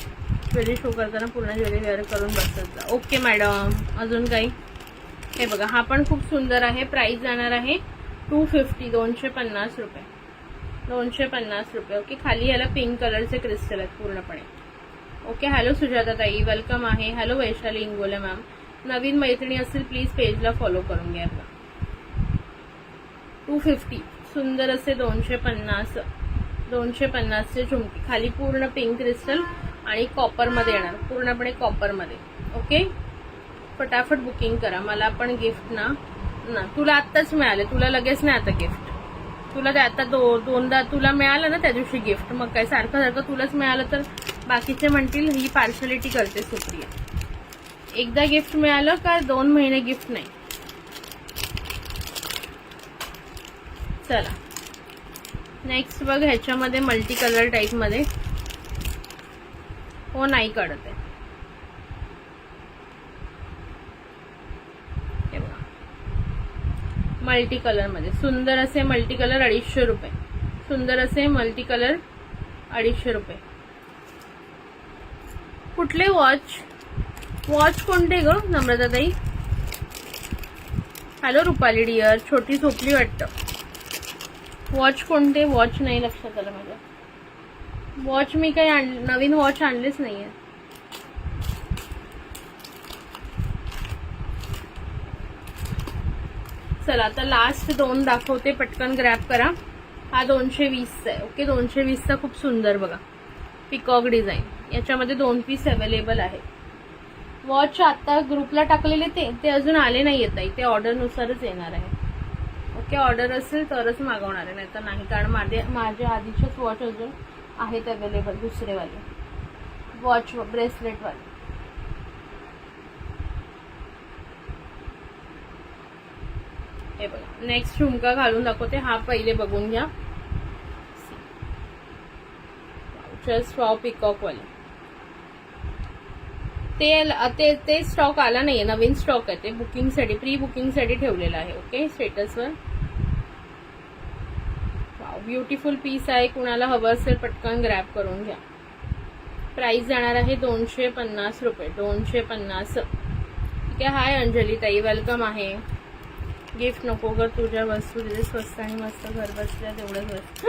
ज्वेलरी शो करताना पूर्ण ज्वेलरी वेअर करून बसत जा. ओके मॅडम, अजून काही? हे बघा, हा पण खूप सुंदर आहे. प्राइस जाणार आहे 250, 250 रुपये. 250 रुपये. ओके. खाली याला पिंक कलरचे क्रिस्टल आहेत पूर्णपणे. ओके. हॅलो सुजाता ताई, वेलकम आहे. Hello Vaishali Ingole ma'am. नवीन मैत्रिणी असतील प्लीज पेजला फॉलो करून घ्या. 250 सुंदर असे 250 चे झुमकी. खाली पूर्ण पिंक क्रिस्टल आणि कॉपर मध्ये येणार, पूर्णपणे कॉपर मध्ये. ओके. फटाफट बुकिंग करा. मला पण गिफ्ट ना तुला आत्ताच मिळाले, तुला लगेच नाही आता गिफ्ट. तुला ते आता दोनदा तुला मिळालं ना त्या दिवशी गिफ्ट. मग काय सारखं सारखं तुलाच मिळालं तर बाकीचे म्हणतील ही पार्शलिटी करते सुप्रिया. एकदा गिफ्ट मिळालं का 2 महिने गिफ्ट नाही. चला नेक्स्ट बघ, ह्याच्यामध्ये मल्टी कलर टाईप मध्ये. हो नाही काढत आहे. मल्टी कलर मध्ये सुंदर असे मल्टी कलर 250 रुपये. सुंदर असे मल्टी कलर 250 रुपये. कुठले वॉच कोणते ग नम्रता ताई? Hello Rupali dear. छोटी झोपली वाटतं. वॉच कोणते? वॉच नाही लक्षात आलं माझ्या. वॉच मी काही नवीन वॉच आणलेच नाहीये. चला आता लास्ट 2 दाखवते, पटकन ग्रॅब करा. हा 220चा आहे. ओके, 220चा खूप सुंदर बघा, पिकॉक डिझाईन. याच्यामध्ये 2 पीस अवेलेबल आहे. वॉच आता ग्रुपला टाकलेले ते अजून आले नाही येत आहे, ते ऑर्डरनुसारच येणार आहे. ओके, ऑर्डर असेल तरच मागवणार आहे, नाही तर नाही, कारण माझ्या आधीचेच वॉच अजून आहेत अवेलेबल, दुसरेवाले वॉच ब्रेसलेटवाले. हे बघा, नेक्स्ट झुमका घालून दाखवते. हा पहिले बघून घ्या. जस्ट वाव, पिकॉक वाले. ते स्टॉक आला नाहीये, नवीन स्टॉक आहे. ते बुकिंगसाठी, प्री बुकिंगसाठी ठेवलेलं आहे. ओके, स्टेटसवर. वाव, ब्युटिफुल पीस आहे. कुणाला हवं असेल पटकन ग्रॅब करून घ्या. प्राइस जाणार आहे 250 रुपये. 250. ठीक आहे. हाय अंजली ताई, वेलकम आहे. गिफ्ट नको ग, तुझ्या वस्तू तिथे स्वस्त आणि मस्त घर बसल्या तेवढंच वस्तू.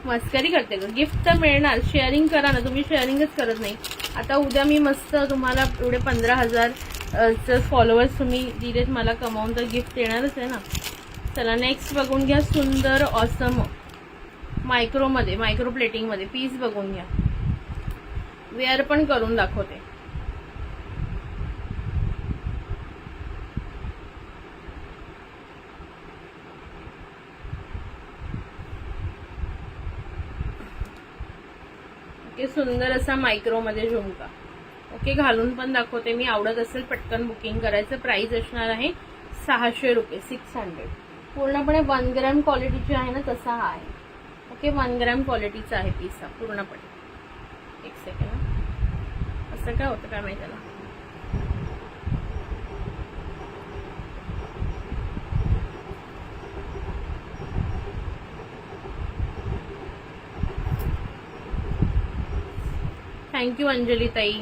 मस्करी करते ग, गिफ्ट तर मिळणार. शेअरिंग करा ना, तुम्ही शेअरिंगच करत नाही. आता उद्या मी मस्त तुम्हाला एवढे 15,000 फॉलोअर्स तुम्ही दिलेत मला कमावून, तर गिफ्ट देणारच आहे ना. चला नेक्स्ट बघून घ्या. सुंदर ऑसम मायक्रोमध्ये, मायक्रो प्लेटिंगमध्ये पीस बघून घ्या. वेअर पण करून दाखवते. ओके, सुंदर असा मायक्रोमध्ये झुमका. ओके, घालून पण दाखवते मी. आवडत असेल पटकन बुकिंग करायचं. प्राइस असणार आहे 600 रुपये. 600. पूर्णपणे 1 ग्रॅम क्वालिटीची आहे ना, तसा हा आहे. ओके, 1 ग्रॅम क्वालिटीचा आहे पीस हा पूर्णपणे. एक सेकंड, असं काय होतं काय माहिती त्याला. थँक्यू अंजली ताई.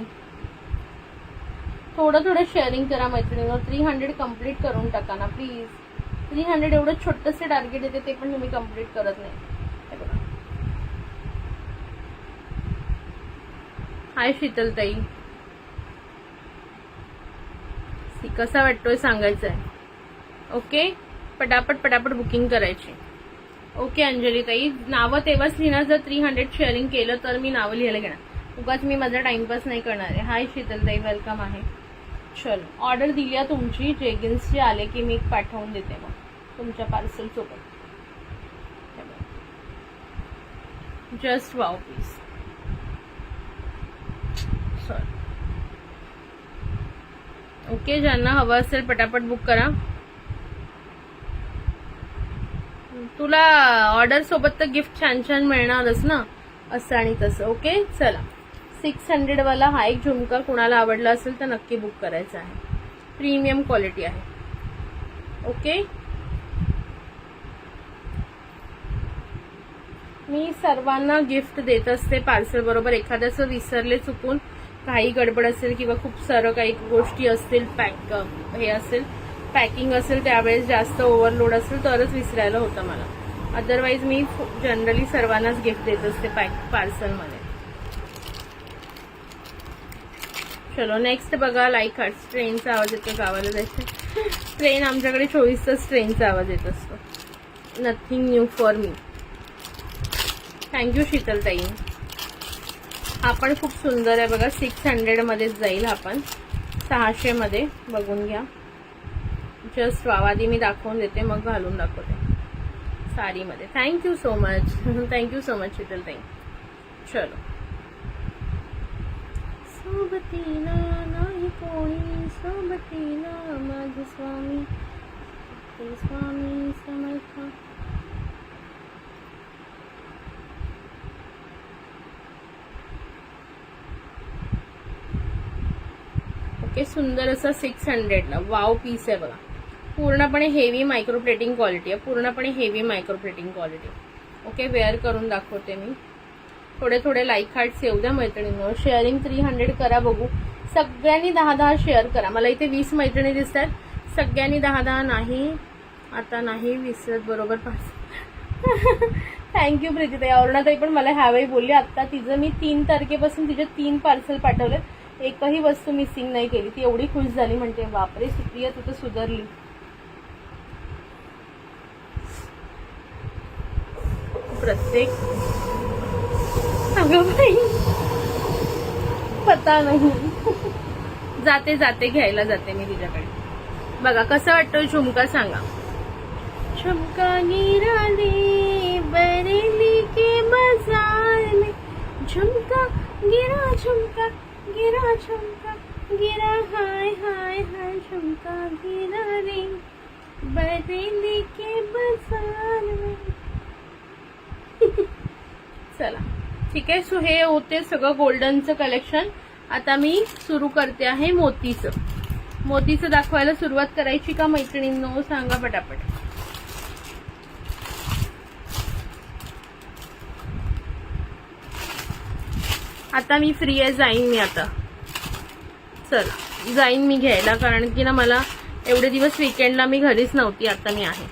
थोडं शेअरिंग करा मैत्रिणींनो. 300 कम्प्लीट करून टाका ना प्लीज. 300 एवढं छोटंसं टार्गेट येते, ते पण तुम्ही कम्प्लीट करत नाही. हे बघा. हाय शीतल ताई, कसा वाटतोय सांगायचं आहे. ओके, पटापट बुकिंग करायची. ओके अंजली ताई, नावं तेव्हाच लिहिणार जर 300 शेअरिंग केलं तर मी नावं लिहायला घेणार. उगाच मी माझा टाइमपास नाही करणार आहे. हाय शीतल ताई, वेलकम आहे. चलो, ऑर्डर दिली आहे तुमची. जेगिन्सचे आले की मी पाठवून देते मग तुमच्या पार्सल सोबत. Just wow piece. Sorry. Okay, ज्यांना हवं असेल पटापट बुक करा. तुला ऑर्डर सोबत तर गिफ्ट छान छान मिळणारच ना, असं आणि तसं. ओके, चला 600 वाला हा एक झुमका कुणाला आवडला असेल तर नक्की बुक करायचा आहे. प्रीमियम क्वालिटी आहे. ओके, मी सर्वांना गिफ्ट देत असते पार्सल बरोबर. एखाद्याचं विसरले चुकून, काही गडबड असेल किंवा खूप सारं काही गोष्टी असतील, हे असेल, पॅकिंग असेल, त्यावेळेस जास्त ओव्हरलोड असेल तरच विसरायला होतं मला. अदरवाईज मी जनरली सर्वांनाच गिफ्ट देत असते पार्सलमध्ये. चलो नेक्स्ट बघा. Like hearts. ट्रेनचा आवाज येतो, गावाला जायचं. ट्रेन आमच्याकडे 24 तास ट्रेनचा आवाज येत असतो. Nothing new for me. Thank you Sheetal ताई. हा पण खूप सुंदर आहे बघा. 600 मध्येच जाईल. हा पण 600 मध्ये बघून घ्या. Just wow. आधी मी दाखवून देते मग घालून दाखवते साडीमध्ये. Thank you so much. Thank you so much Sheetal ताई. चलो. सोबतीला नाही कोणी, सोबतीला माझे स्वामी, स्वामी समर्थ. ओके, सुंदर असा 600ला वाव पीस आहे बघा. पूर्णपणे हेवी मायक्रो प्लेटिंग क्वालिटी आहे. पूर्णपणे heavy micro plating quality. Okay, wear करून दाखवते मी. थोडे लाईक हार्ट्स येऊ द्या मैत्रिणींनो. शेअरिंग 300 करा बघू. सगळ्यांनी 10-10 शेअर करा. मला इथे 20 मैत्रिणी दिसतात. सगळ्यांनी 10-10 नाही, आता नाही विसरत बरोबर 5. थँक्यू प्रीतीताई. अरुणाताई पण मला ह्यावेळी बोलली. आता तिचं मी 3 तारखेपासून तिचे 3 पार्सल पाठवले, एकही वस्तू मिसिंग नाही केली. ती एवढी खुश झाली, म्हणते बापरे सुप्रिया तू तर सुधारली. प्रत्येक अगं बाई पता नाही. जाते जाते घ्यायला जाते मी तिच्याकडे. बघा कसं वाटतं झुमका सांगा. झुमका गिरा दे बरेली के बाजार में, झुमका गिरा झुमका गिरा झुमका गिरा, हाय हाय हाय झुमका गिरा रे बरेली के बाजार में. चला ठीक आहे. सो हे होते सगळं गोल्डनचं कलेक्शन. आता मी सुरू करते आहे मोतीचं. मोतीचं दाखवायला सुरुवात करायची का मैत्रिणींनो सांगा पटापट. आता मी फ्री आहे, जाईन मी आता. चला जाईन मी घ्यायला, कारण की ना मला एवढे दिवस वीकेंडला मी घरीच नव्हती, आता मी आहे.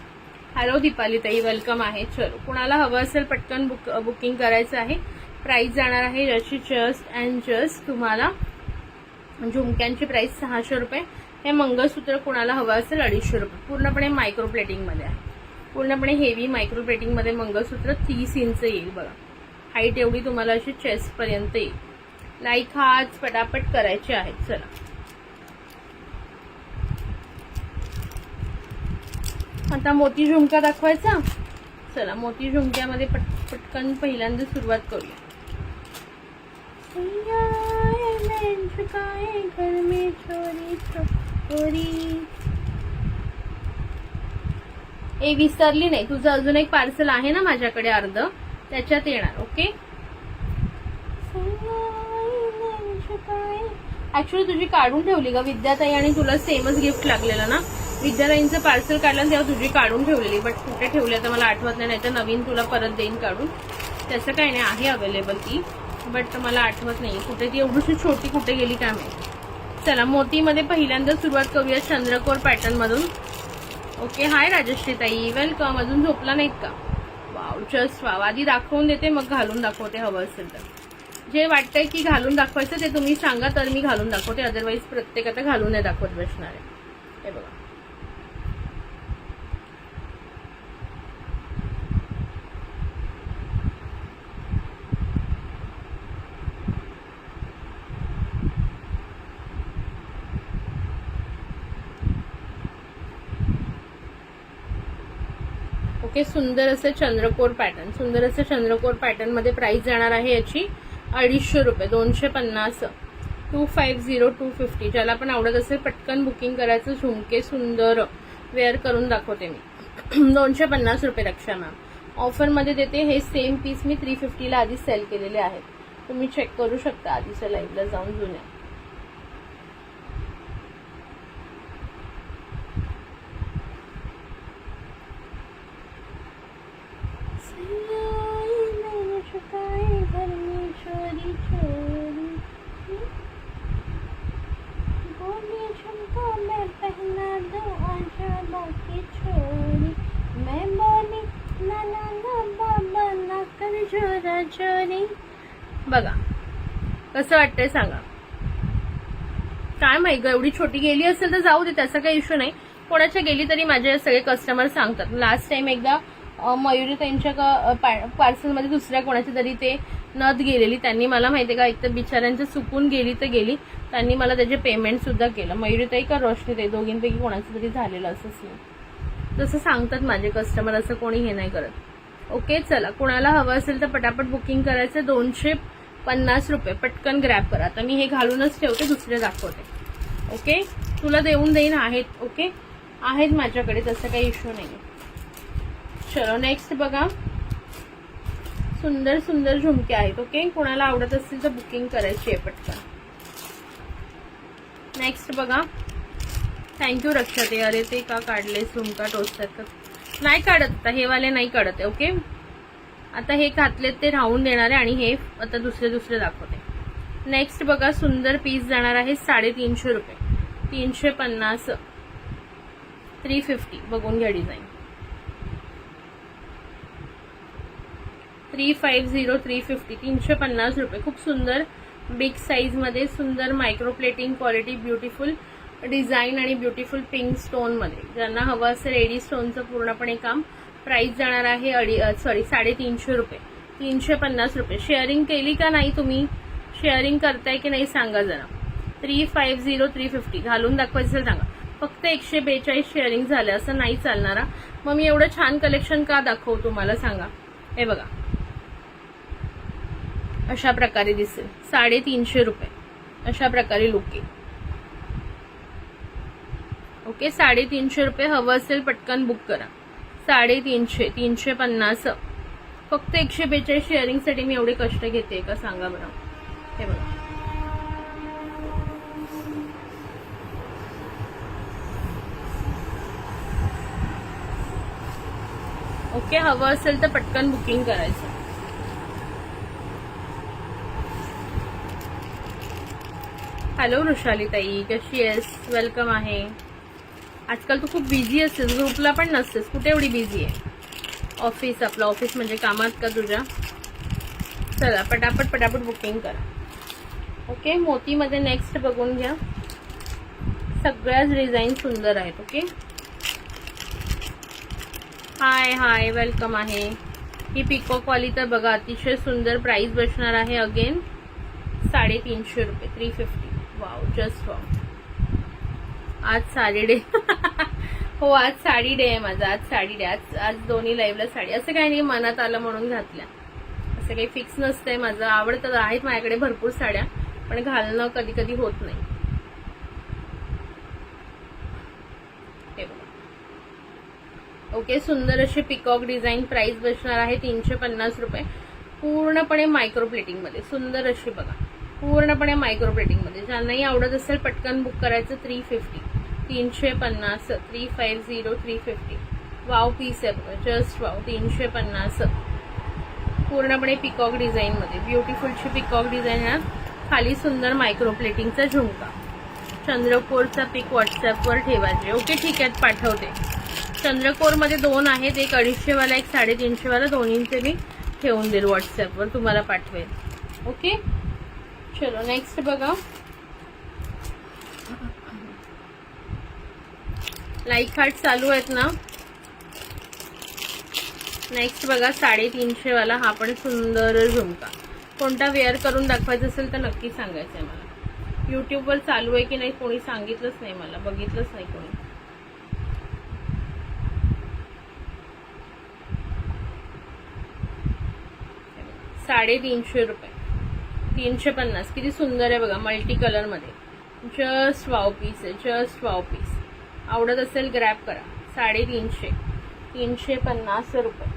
हॅलो दीपाली ताई, वेलकम आहे. चलो कुणाला हवं असेल पटकन बुकिंग करायचं आहे. प्राइस जाणार आहे जशी जस्ट अँड जस्ट तुम्हाला. झुमक्यांची प्राइस 600 रुपये. हे मंगळसूत्र कुणाला हवं असेल 250 रुपये. पूर्णपणे मायक्रो प्लेटिंगमध्ये आहे, पूर्णपणे हेवी मायक्रो प्लेटिंगमध्ये मंगळसूत्र 30 इंच येईल बघा. हाईट एवढी तुम्हाला अशी चेस्ट पर्यंत येईल. लाईक हाच पटापट करायचे आहेत. चला आता मोती झुमका दाखवायचा. चला मोती झुमक्यामध्ये पटकन पहिल्यांदा सुरुवात करूया. घर में चोरी चोरी. ए विसरली नाही, तुझं अजून एक पार्सल आहे ना माझ्याकडे अर्ध, त्याच्यात येणार. ओके ऍक्च्युली तुझी काढून ठेवली का विद्याताई, आणि तुला सेमच गिफ्ट लागलेलं ना. विद्याताईंचं पार्सल काढलं तेव्हा तुझी काढून ठेवलेली, बट कुठे ठेवली तर मला आठवत नाही, तर नवीन तुला परत देईन काढून. त्याचं काही नाही, आहे अवेलेबल ती, बट मला आठवत नाही कुठे ती एवढीशी छोटी कुठे गेली काय माहिती. चला मोतीमध्ये पहिल्यांदा सुरुवात करूया चंद्रकोर पॅटर्न मधून. ओके हाय राजश्री ताई, वेलकम. अजून झोपला नाहीत का? Wow just wow. आधी दाखवून देते मग घालून दाखवते हवं असेल तर. जे वाटतंय की घालून दाखवायचं ते तुम्ही सांगा तर मी घालून दाखवते, अदरवाईज प्रत्येक आता घालून नाही दाखवत बसणार आहे. हे बघा ओके. सुंदर असं चंद्रकोर पॅटर्न, सुंदर असं चंद्रकोर पॅटर्न मध्ये प्राइस जाणार आहे याची 250 रुपये. 250 250 250. ज्याला पण आवडत असेल पटकन बुकिंग करायचं. झुमके सुंदर वेअर करून दाखवते मी. 250 रुपये रक्षा मॅम. ऑफर मध्ये देते. हे सेम पीस मी 350 ला आधी सेल केलेले आहेत, तुम्ही चेक करू शकता आधीच्या लाईव्हला जाऊन जुन्या. बघा कसं वाटतंय सांगा. काय माहिती एवढी छोटी गेली असेल तर जाऊ दे, त्याचा काही इश्यू नाही. कोणाच्या गेली तरी माझे सगळे कस्टमर सांगतात. लास्ट टाइम एकदा मयुरी त्यांच्या पार्सलमध्ये दुसऱ्या कोणाची तरी ते नथ गेलेली, त्यांनी मला माहितीये का, एक तर बिचाऱ्यांचं चुकून गेली तर गेली, त्यांनी मला त्याचे पेमेंट सुद्धा केलं. मयुरीताई का रोशनीताई दोघींपैकी कोणाचं तरी झालेलं असंच नाही, तसं सांगतात माझे कस्टमर, असं कोणी हे नाही करत. ओके चला कुणाला हवं असेल तर पटापट बुकिंग करायचं. 250 रुपये पटकन ग्रॅब करा. आता मी हे घालूनच ठेवते, दुसरे दाखवते. ओके तुला देऊन देईन, आहेत ओके आहेत माझ्याकडे, तसं काही इश्यू नाही. चलो नेक्स्ट बघा, सुंदर सुंदर झुमके आहेत. ओके कुणाला आवडत असेल तर बुकिंग करायची आहे पटकन. नेक्स्ट बघा. थँक्यू रक्षा ते. अरे ते का काढले झुमका टोचतात का? नाही काढत आता, हे वाले नाही काढत आहे. ओके आता हे घातलेत ते राहून देणार आहे, आणि हे आता दुसरे दाखवते. नेक्स्ट बघा, सुंदर पीस जाणार आहे 350 रुपये. 350 350. बघून घ्या डिझाईन. 350 350 350 रुपये. खूप सुंदर बिग साईज मध्ये सुंदर micro plating quality, beautiful design आणि ब्युटिफुल पिंक स्टोन मध्ये. ज्यांना हवं असेल एडी स्टोनचं पूर्णपणे काम. प्राइस जाणार आहे 350 रुपये. 350 रुपये. शेअरिंग केली का नाही तुम्ही? शेअरिंग करताय की नाही सांगा जरा. 350 350 घालून दाखवायचं असेल सांगा. फक्त 142 शेअरिंग झालं असं नाही चालणारा. मग मी एवढं छान कलेक्शन का दाखवू तुम्हाला सांगा. हे बघा अशा प्रकारे दिसेल. 350 रुपये अशा प्रकारे लुक येईल. ओके 350 रुपये. हवं असेल पटकन बुक करा. 350 350. फक्त 142 शेअरिंग साठी मी एवढे कष्ट घेते का सांगा बरं. हे बघा ओके. हवं असेल तर पटकन बुकिंग करायचं. हॅलो वृषाली ताई, कशी आहेस? वेलकम आहे. आजकाल तू खूप बिझी असतेस, ग्रुपला पण नसतेस. कुठे एवढी बिझी आहे? ऑफिस, आपलं ऑफिस म्हणजे कामात का तुझ्या? चला पटापट पटापट बुकिंग करा. ओके मोतीमध्ये नेक्स्ट बघून घ्या. सगळ्याच डिझाईन सुंदर आहेत. ओके हाय हाय वेलकम आहे. ही पिकॉक वाली तर बघा अतिशय सुंदर. प्राइस बसणार आहे अगेन 350 रुपये. 350. Wow just wow. आज साडी डे हो आज साडी डे आहे माझा. आज साडी डे. आज दोन्ही लाईव्हला साडी. असं काही नाही मनात आलं म्हणून घातल्या. असं काही फिक्स नसतंय माझं. आवडतं आहेत माझ्याकडे भरपूर साड्या पण घालणं कधी कधी होत नाही. ओके सुंदर अशी पिकॉक डिझाईन. प्राइस बसणार आहे 350 रुपये. पूर्णपणे मायक्रो प्लेटिंग मध्ये सुंदर अशी बघा. पूर्णपणे मायक्रो प्लेटिंग मध्ये. ज्यांनाही आवडत असेल पटकन बुक करायचं. 350 350 350 350. वाव पीस आहे बघा जस्ट वाव. 350 पूर्णपणे पिकॉक डिझाईन मध्ये. ब्युटिफुलची पिकॉक डिझाईन आहे. खाली सुंदर मायक्रो प्लेटिंगचा झुमका. चंद्रकोरचा पिक व्हॉट्सअपवर ठेवायचे. ओके ठीक आहे पाठवते. चंद्रकोरमध्ये 2 आहेत. एक 250 वाला एक 350 वाला. दोन्हींचे मी ठेवून देईल व्हॉट्सअपवर तुम्हाला पाठवेल. ओके चलो नेक्स्ट बघा. लाईक हार्ट चालू आहेत ना. नेक्स्ट बघा 350 वाला. हा पण सुंदर झुमका. कोणता वेअर करून दाखवायचा असेल तर नक्की सांगायचं आहे मला. युट्यूबवर चालू आहे की नाही कोणी सांगितलंच नाही मला. बघितलंच नाही कोणी. ₹350 350. किती सुंदर आहे बघा मल्टी कलर मध्ये. जस्ट वाव पीस आहे. Just wow piece. आवडत असेल ग्रॅब करा. 350 350 रुपये.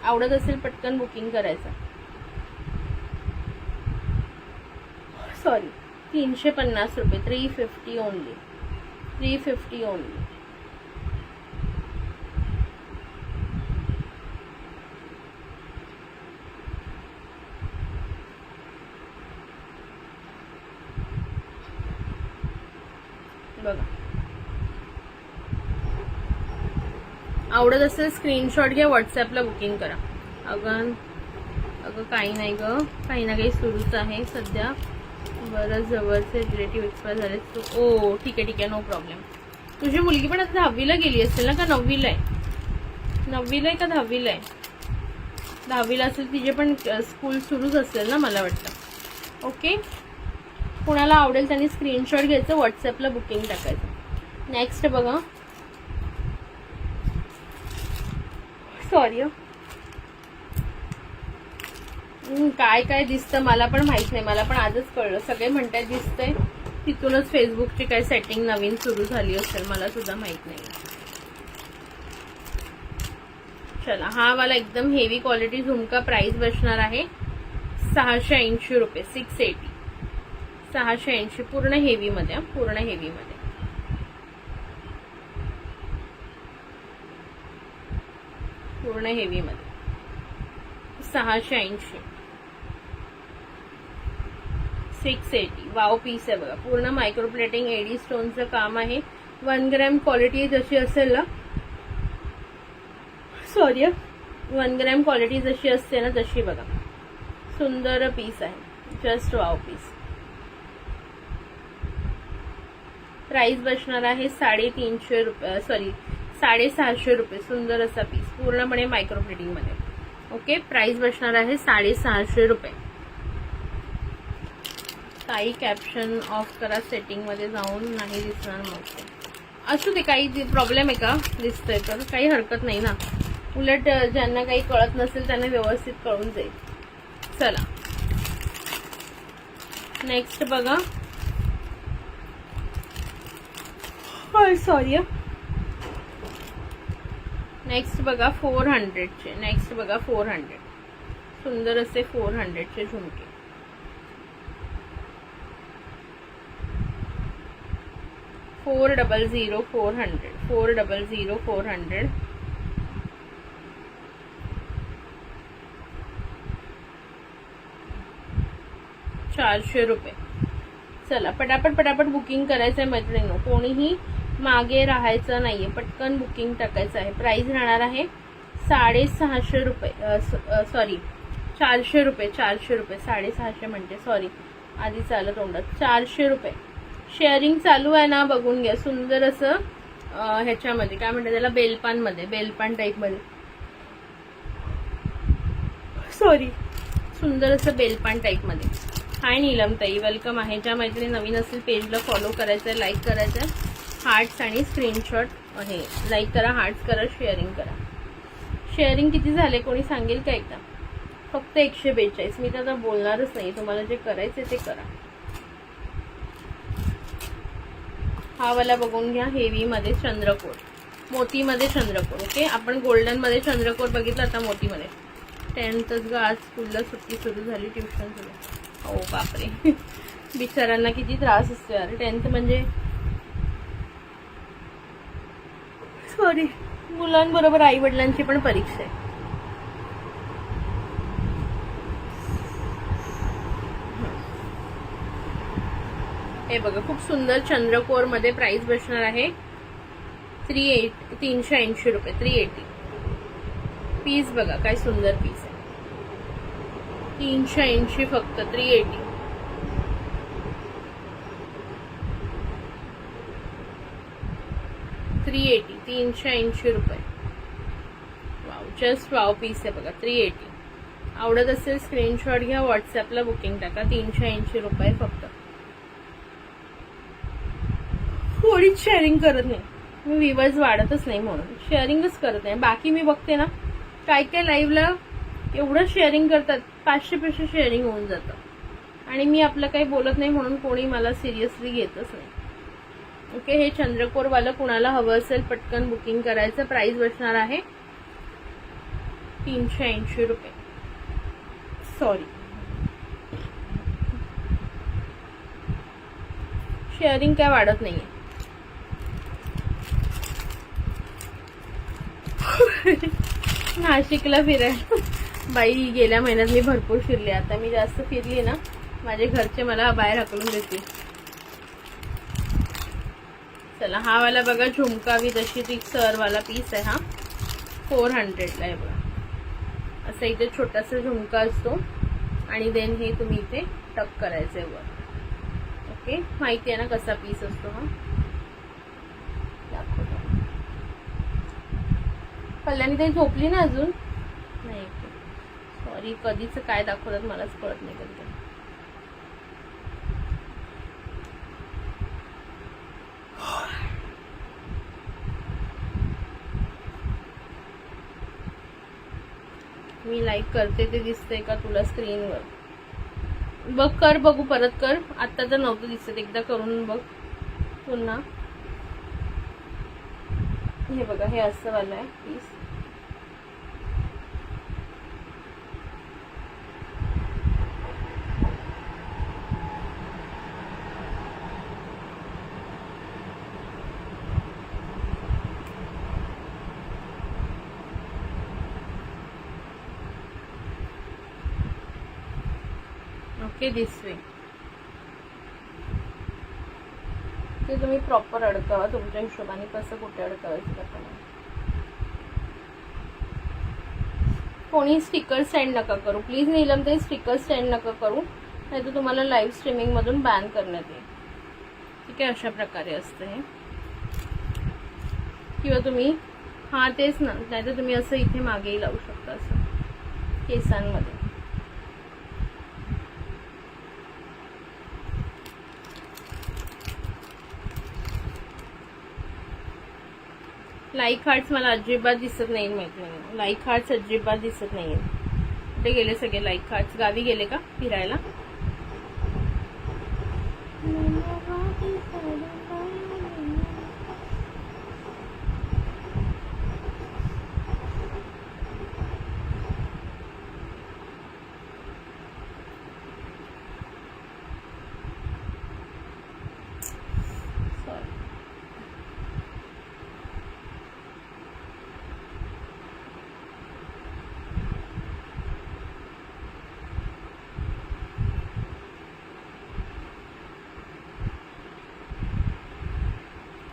आवडत असेल पटकन बुकिंग करायचं. सॉरी 350 रुपये. 350 ओनली. 350 ओनली. बघा आवडत असेल स्क्रीनशॉट घ्या. व्हॉट्सअपला बुकिंग करा. अगं काही नाही ग. काही ना काही सुरूच आहे सध्या. बरं जवळचे रिलेटिव्ह एक्सपायर झाले. ओ ठीक आहे नो प्रॉब्लेम. तुझी मुलगी पण आता 10वीला गेली असेल ना का 9वीला आहे? 9वीला आहे का 10वीला आहे? 10वीला असेल. तिचे पण स्कूल सुरूच असेल ना मला वाटतं. ओके कोणाला आवडेल त्यांनी स्क्रीनशॉट घ्यायचं. व्हॉट्सअपला बुकिंग टाकायचं. नेक्स्ट बघा. सॉरी काय काय दिसतं मला पण माहित नाही. मला पण आजच कळलं. सगळे म्हणतात दिसतंय. तिथूनच फेसबुकची काय सेटिंग नवीन सुरू झाली असेल. मला सुद्धा माहित नाही. चला हा वाला एकदम हेवी क्वालिटी झुमका. प्राइस बसणार आहे 680 रुपये. 680. 680 पूर्ण हेवी मध्ये. पूर्ण हेवी मध्ये. पूर्ण हेवी मध्ये 680. 680. वाव पीस आहे बघा. पूर्ण मायक्रो प्लेटिंग एडी स्टोनचं काम आहे. 1 ग्रॅम क्वालिटी जशी असेल ना. सॉरी 1 ग्रॅम क्वालिटी जशी असते ना तशी बघा, सुंदर पीस आहे. Just wow piece. प्राइस बसणार आहे 350 रुपये, सॉरी 650 रुपये. सुंदर असा पीस पूर्णपणे मायक्रो प्लेटिंग मध्ये. ओके, प्राइस बसणार आहे 650 रुपये. काही कॅप्शन ऑफ करा, सेटिंग मध्ये जाऊन नाही दिसणार मग. असू दे, काही प्रॉब्लेम आहे का दिसतंय तर काही हरकत नाही ना. उलट ज्यांना काही कळत नसेल त्यांना व्यवस्थित कळून जाईल. चला नेक्स्ट बघा. सॉरी, नेक्स्ट बघा 400 चे. नेक्स्ट बघा 400. सुंदर असे 400 चे झुमके. $400 400 $400 400. ₹400. चला पटापट पटापट बुकिंग करायचंय मैत्रिणींनो. कोणीही मागे राहायचं नाहीये, पटकन बुकिंग टाकायचं आहे. प्राइस राहणार आहे 650 रुपये, सॉरी 400 रुपये. 400 रुपये, 650 म्हणजे सॉरी, आधी चालत तोंडात. 400 रुपये. शेअरिंग चालू आहे ना, बघून घ्या. सुंदर असं ह्याच्यामध्ये काय म्हणतात त्याला, बेलपान मध्ये, बेलपान टाईप मध्ये, सॉरी सुंदर असं बेलपान टाईप मध्ये. हाय नीलमताई, वेलकम आहे. ज्या मैत्रिणी नवीन असेल पेजला फॉलो करायचंय, लाईक करायचंय, हार्ट्स आणि स्क्रीनशॉट आहे. लाईक करा, हार्ट्स करा, शेअरिंग करा. शेअरिंग किती झाले कोणी सांगेल का एकदा? फक्त 142. मी तर आता बोलणारच नाही, तुम्हाला जे करायचे ते करा. हा वाला बघून घ्या, हेवी मध्ये चंद्रकोर, मोती मध्ये चंद्रकोर. ओके, आपण गोल्डन मध्ये चंद्रकोर बघितलं, आता मोती मध्ये. 10thच ग, आज स्कूलला सुट्टी सुरू झाली, ट्युशन सुरू. हो बापरे, बिचारांना किती त्रास असतो यार. 10th म्हणजे सॉरी, मुलांबरोबर आई वडिलांची पण परीक्षा आहे. हे बघा, खूप सुंदर चंद्रकोर मध्ये. प्राइस बसणार आहे 380 रुपये. 380. पीस बघा काय सुंदर पीस आहे. 380 फक्त. 380. ₹380 रुपये. वाव, जस्ट वाव पीस आहे बघा. 380. आवडत असेल स्क्रीनशॉट घ्या, व्हॉट्सअपला बुकिंग टाका. 380 रुपये फक्त. थोडीच शेअरिंग करत नाही मी, व्ह्यूअर्स वाढतच नाही म्हणून शेअरिंगच करत नाही. बाकी मी बघते ना, काय काय लाईव्हला एवढं शेअरिंग करतात, 500 शेअरिंग होऊन जातं. आणि मी आपलं काही बोलत नाही म्हणून कोणी मला सिरियसली घेतच नाही. ओके, हे चंद्रकोरवालं कुणाला हवं असेल पटकन बुकिंग करायचं. प्राइस बसणार आहे 380 रुपये. सॉरी, शेअरिंग काय वाढत नाहीये. नाशिकला फिरायला बाई, गेल्या महिन्यात मी भरपूर फिरले. आता मी जास्त फिरली ना, माझे घरचे मला बाहेर हकलून देतील. चला, हा वाला बघा, झुमका विथ अशी रिक्सर वाला पीस आहे. हा 400 ला आहे बघा. असं इथे छोटासा झुमका असतो आणि देन हे तुम्ही इथे टक करायचंय वर. ओके, माहिती आहे ना कसा पीस असतो हा. कल्याणी ताई झोपली ना अजून नाही? सॉरी, कधीच काय दाखवतात मलाच कळत नाही कधी. मी लाईक करते ते दिसतंय का तुला स्क्रीनवर? बघ, कर, बघू, परत कर. आता तर नव्हतं दिसत, एकदा करून बघ पुन्हा. हे बघा, हे असं वाला आहे पीस. Okay, this way. ते तुम्ही प्रॉपर अडकावा तुमच्या हिशोबाने, कसं कुठे अडकावायचं करताना. कोणी स्टिकर सेंड नका करू प्लीज. नीलम ते स्टिकर सेंड नका करू, नाही तर तुम्हाला लाईव्ह स्ट्रीमिंग मधून बॅन करण्यात येईल. ठीक आहे, अशा प्रकारे असतं हे. किंवा तुम्ही हा तेच ना, नाहीतर तुम्ही असं इथे मागेही लावू शकता, असं केसांमध्ये. लाईक हार्ट्स मला अजिबात दिसत नाही, माहिती नाही. लाईक हार्ट्स अजिबात दिसत नाहीये. कुठे गेले सगळे लाईक हार्ट्स? गावी गेले का फिरायला?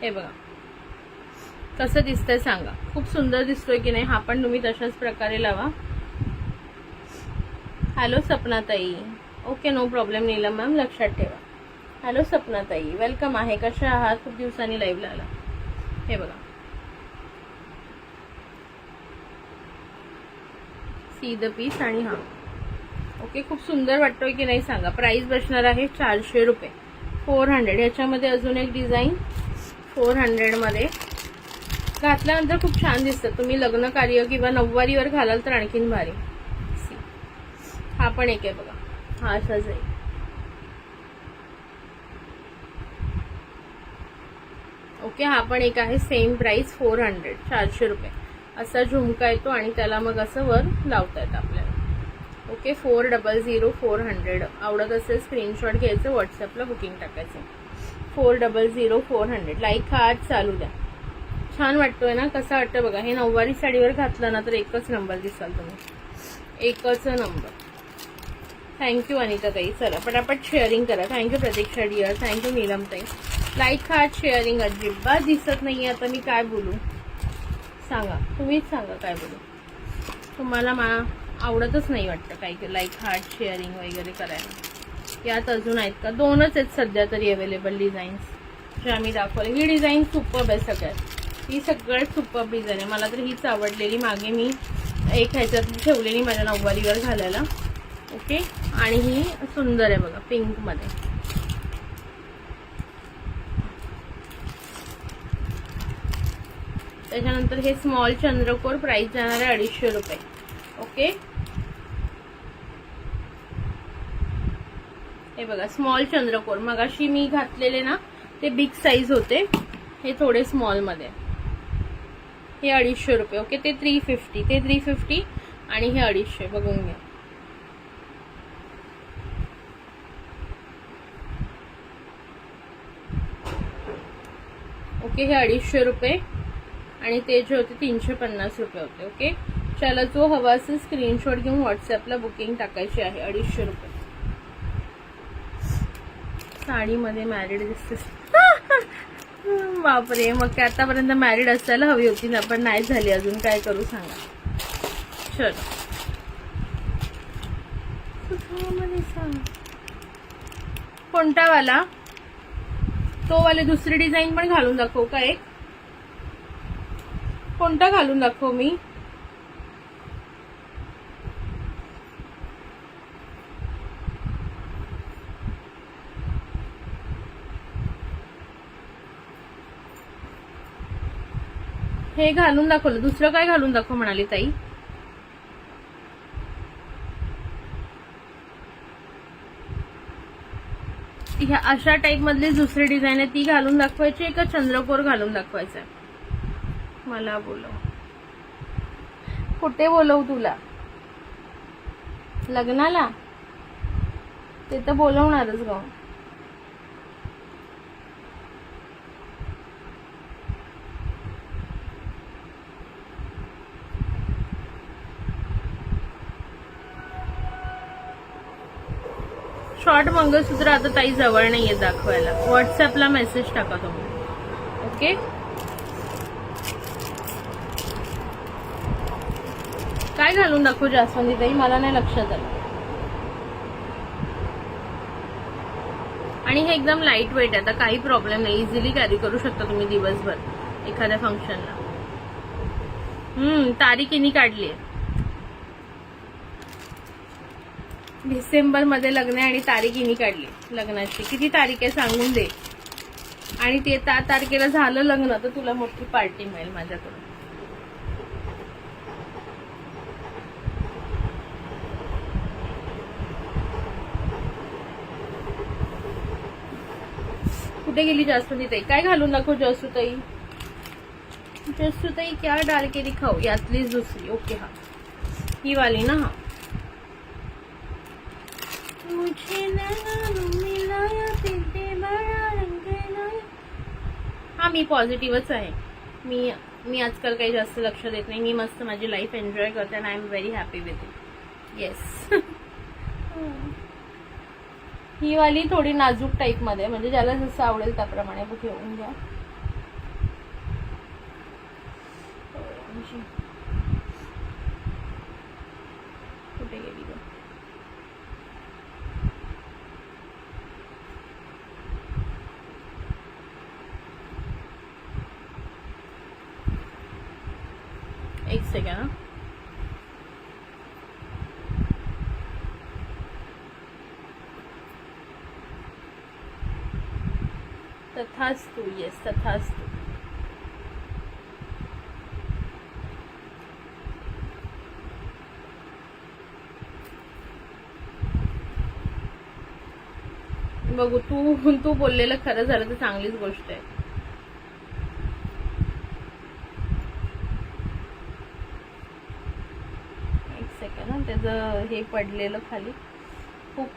हे बघा कसं दिसतंय सांगा. खूप सुंदर दिसतोय की नाही? हा पण तुम्ही तशाच प्रकारे लावा. हॅलो सपनाताई. Okay, no problem Neelam ma'am, लक्षात ठेवा. हॅलो सपनाताई, वेलकम आहे. कशा आहात? खूप दिवसांनी लाईव्हला आला. हे बघा, सी द पीस. आणि हा ओके, खूप सुंदर वाटतोय की नाही सांगा. प्राइस बसणार आहे 400 रुपये, 400. याच्यामध्ये अजून एक डिझाईन 400 मध्ये घातल्यानंतर खूप छान दिसतं. तुम्ही लग्न कार्य किंवा नऊवारीवर घालाल तर आणखीन भारी. हा पण एक आहे बघा, हा असाच आहे. ओके, हा पण एक आहे. सेम प्राइस 400, 400 रुपये. असा झुमका येतो आणि त्याला मग असं वर लावता येतं आपल्याला. ओके, 400, 400. आवडत असेल स्क्रीनशॉट घ्यायचं, व्हॉट्सअपला बुकिंग टाकायचं. 400, 400. लाईक हार्ट चालू द्या. छान वाटतोय ना? कसा वाटतं बघा. हे नऊवारी साडीवर घातलं ना तर एकच नंबर दिसाल तुम्ही, एकच नंबर. थँक्यू अनिता ताई. चला पटापट शेअरिंग करा. थँक्यू प्रतीक्षा डिअर, थँक्यू नीलम ताई. लाईक हार्ट शेअरिंग अजिबात दिसत नाहीये. आता मी काय बोलू सांगा, तुम्हीच सांगा काय बोलू. तुम्हाला आवडतच नाही वाटतं काही लाईक हार्ट शेअरिंग वगैरे करायला. यात अजून आहेत का? 2च आहेत सध्या तरी अवेलेबल डिझाईन्स जे आम्ही दाखवले. ही डिझाईन सुपर्ब आहे सगळ्यात. ही सगळ्यात सुपर्ब डिझाईन आहे. मला तर हीच आवडलेली. मागे मी एक ह्याच्यात ठेवलेली माझ्या नऊवारीवर घालायला. ओके, आणि ही सुंदर आहे बघा, पिंक मध्ये. त्याच्यानंतर हे स्मॉल चंद्रकोर. प्राइस जाणार आहे 250 रुपये. ओके, हे बघा स्मॉल चंद्रकोर. मगाशी मी घातलेले ना ते बिग साईज होते, हे थोडे स्मॉल मध्ये. हे 250 रुपये. ओके, ते 350, ते 350 आणि हे 250. बघून घ्या. ओके, हे 250 रुपये आणि ते जे होते 350 रुपये होते. ओके, चला जो हवा असेल स्क्रीनशॉट घेऊन व्हॉट्सअपला बुकिंग टाकायची आहे. 250 रुपये. साडीमध्ये मॅरिड दिसते. बापरे, मग काय आतापर्यंत मॅरिड असायला हवी होती ना, पण नाही झाली अजून. काय करू सांगा. चलो कोणता वाला? तो वाले दुसरी डिझाईन पण घालून दाखवू का? एक कोणता घालून दाखवू मी? हे घालून दाखवलं. दुसरं काय घालून दाखव म्हणाली ताई? ह्या अशा टाइप मधली दुसरी डिझाईन आहे ती घालून दाखवायची का चंद्रकोर घालून दाखवायचा? मला बोलव. कुठे बोलवू तुला? लग्नाला? ते तर बोलवणारच ग. शॉर्ट मंगळसूत्र आता ताई जवळ नाहीये दाखवायला. व्हॉट्सअपला मेसेज टाका तुम्ही. ओके, काय घालून दाखवू जास्वंदी ताई, मला नाही लक्षात आलं. आणि हे एकदम लाईट वेट आहे, आता काही प्रॉब्लेम नाही, इझिली कॅरी करू शकता तुम्ही दिवसभर एखाद्या फंक्शनला. तारीख इनी काढली आहे. डिसेंबर मध्ये लग्न आहे आणि तारीख इनी काढली लग्नाची. किती तारीख आहे सांगून दे. आणि ते त्या तारखेला झालं लग्न तर तुला मोठी पार्टी मिळेल माझ्याकडून. कुठे गेली जास्वंदी ताई? काय घालून दाखव जसू ताई. जसू ताई क्या डाल के दिखाओ. यातलीच दुसरी. ओके हा ही वाली ना. हा मी पॉझिटिव्हच आहे. मी आजकाल काही जास्त लक्ष देत नाही. मी मस्त माझी लाईफ एन्जॉय करते आणि I am very happy with it. Yes. ही वाली थोडी नाजूक टाईप मध्ये, म्हणजे ज्याला जसं आवडेल त्याप्रमाणे घेऊन घ्या. कुठे गेली ग? एक सेकंड हा. तथास्तु. येस तथास्तु. बघू तू बोललेलं खरं झालं तर चांगलीच गोष्ट आहे. एक सेकंड हा. त्याचं हे पडलेलं खाली खूप.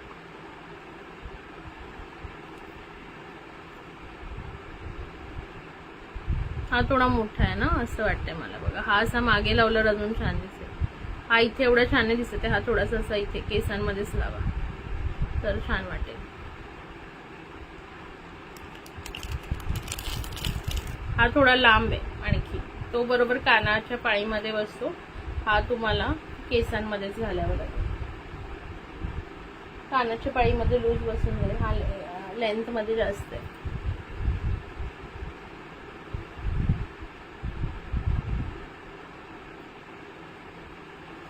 हा थोडा मोठा आहे ना असं वाटतंय मला. बघा हा असा मागे लावल्यावर अजून छान दिसेल. हा इथे एवढा छान नाही दिसत आहे. हा थोडासा असा इथे केसांमध्येच लावा तर छान वाटेल. हा थोडा लांब आहे आणखी. तो बरोबर कानाच्या पाळीमध्ये बसतो. हा तुम्हाला केसांमध्येच घालावा लागेल. कानाच्या पाळीमध्ये लूज बसून जाईल. हा लेंथ मध्ये जास्त आहे.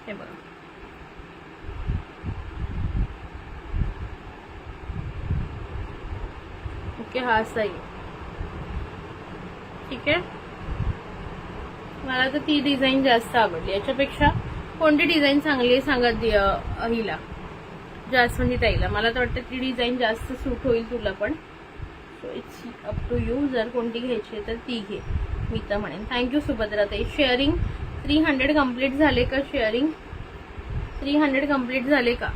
हे बघा. ओके हा असा आहे. ठीक आहे. मला तर ती डिझाईन जास्त आवडली. याच्यापेक्षा कोणती डिझाईन चांगली आहे सांगत हिला जास्वंदी ताईला. मला तर वाटतं ती डिझाईन जास्त सूट होईल तुला पण. So it's up to you. जर कोणती घ्यायची तर ती घे मी तर म्हणेन. थँक्यू सुभद्रा ताई. शेअरिंग 300 कम्प्लीट झाले का? शेअरिंग 300 कम्प्लीट झाले का?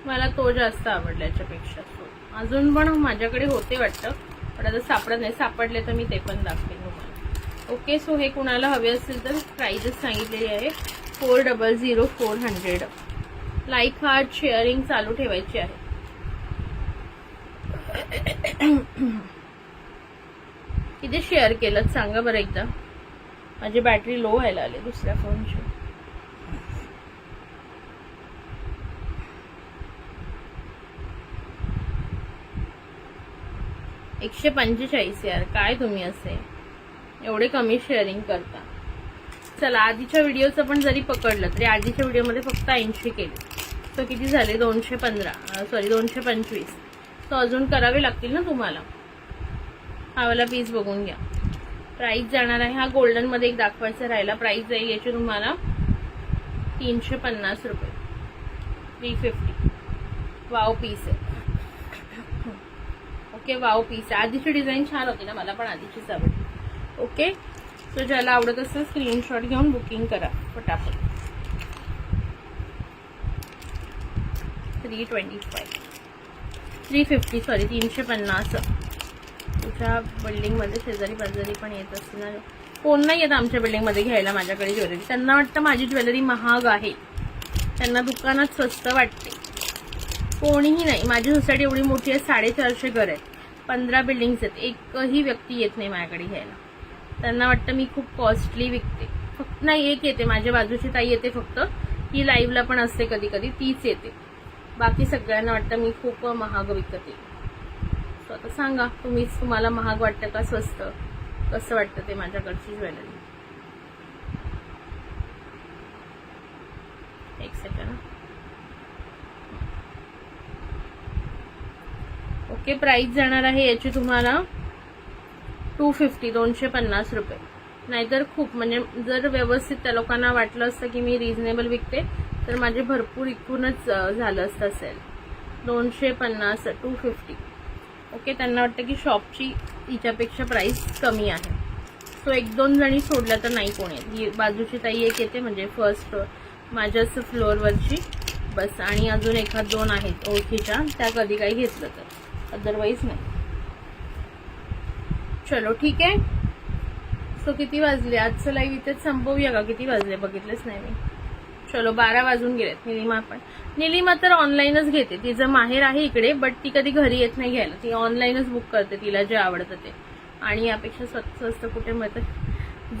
मला तो जास्त आवडला याच्यापेक्षा. अजून पण माझ्याकडे होते वाटतं पण आता सापडत नाही. सापडले तर मी ते पण दाखवेन तुम्हाला. ओके. सो हे कुणाला हवे असेल तर प्राइजेस सांगितलेली आहे 400 400. लाईक हार्ट शेअरिंग चालू ठेवायची आहे. किती शेअर केलं सांगा बरं एकदा. माझी बॅटरी लो व्हायला आली दुसऱ्या फोनची. $145 यार. काय तुम्ही असे एवढे कमी शेअरिंग करता. चला आधीच्या व्हिडिओचं पण जरी पकडलं तरी आधीच्या व्हिडिओमध्ये फक्त 80 केले. तो किती झाले? 225. तो अजून करावे लागतील ना तुम्हाला. हा वाला पीस बघून घ्या. प्राइस जाणार आहे. हा गोल्डन मध्ये एक दाखवायचा राहिला. प्राइस जाईल याची तुम्हाला 350 रुपये. 350. वाव पीस आहे. Okay wow piece. आधीची डिझाईन छान होती ना. मला पण आधीचीच आवडली. ओके. सो ज्याला आवडत असेल स्क्रीनशॉट घेऊन बुकिंग करा पटापट. 350 सॉरी 350. तुझ्या बिल्डिंग मध्ये शेजारी पाजारी पण येत असतील ना कोण नाही येत आमच्या बिल्डिंगमध्ये घ्यायला माझ्याकडे ज्वेलरी. त्यांना वाटतं माझी ज्वेलरी महाग आहे, त्यांना दुकानात स्वस्त वाटते. कोणीही नाही. माझी सोसायटी एवढी मोठी आहे, 450 घर आहेत, 15 बिल्डिंग्स आहेत, एकही व्यक्ती येत नाही माझ्याकडे घ्यायला. त्यांना वाटतं मी खूप कॉस्टली विकते. फक्त नाही, एक येते, माझ्या बाजूची ताई येते फक्त, ती लाईव्हला पण असते कधी कधी, तीच येते. बाकी सगळ्यांना वाटतं मी खूप महाग विकते. सो आता सांगा तुम्हाला महाग वाटतं का स्वस्त, कसं वाटतं ते माझ्याकडची ज्वेलरी. एक सेकंड. ओके, प्राइस जाणार आहे याची तुम्हाला 250, 250 रुपये. नाहीतर खूप, म्हणजे जर व्यवस्थित त्या लोकांना वाटलं असतं की मी रिझनेबल विकते तर माझे भरपूर इकूनच झालं असतं असेल. 250, 250. ओके, त्यांना वाटतं की शॉपची हिच्यापेक्षा प्राइस कमी आहे. सो 1-2 जणी सोडल्या तर नाही कोण येत. ही बाजूची ताई एक येते, म्हणजे फर्स्ट माझ्याच फ्लोअरवरची बस, आणि अजून 1-2 आहेत ओळखीच्या, त्या कधी काही घेतलं तर, अदरवाईज नाही. चलो ठीक आहे. सो किती वाजले आजचं लाईव्ह इथेच संपवूया का? किती वाजले बघितलेच नाही मी. चलो 12 वाजून गेलेत. निलिमा तर ऑनलाईनच घेते, तिचं माहेर आहे इकडे, बट ती कधी घरी येत नाही घ्यायला, ती ऑनलाईनच बुक करते तिला जे आवडतं ते. आणि यापेक्षा स्वस्त कुठे मिळतं.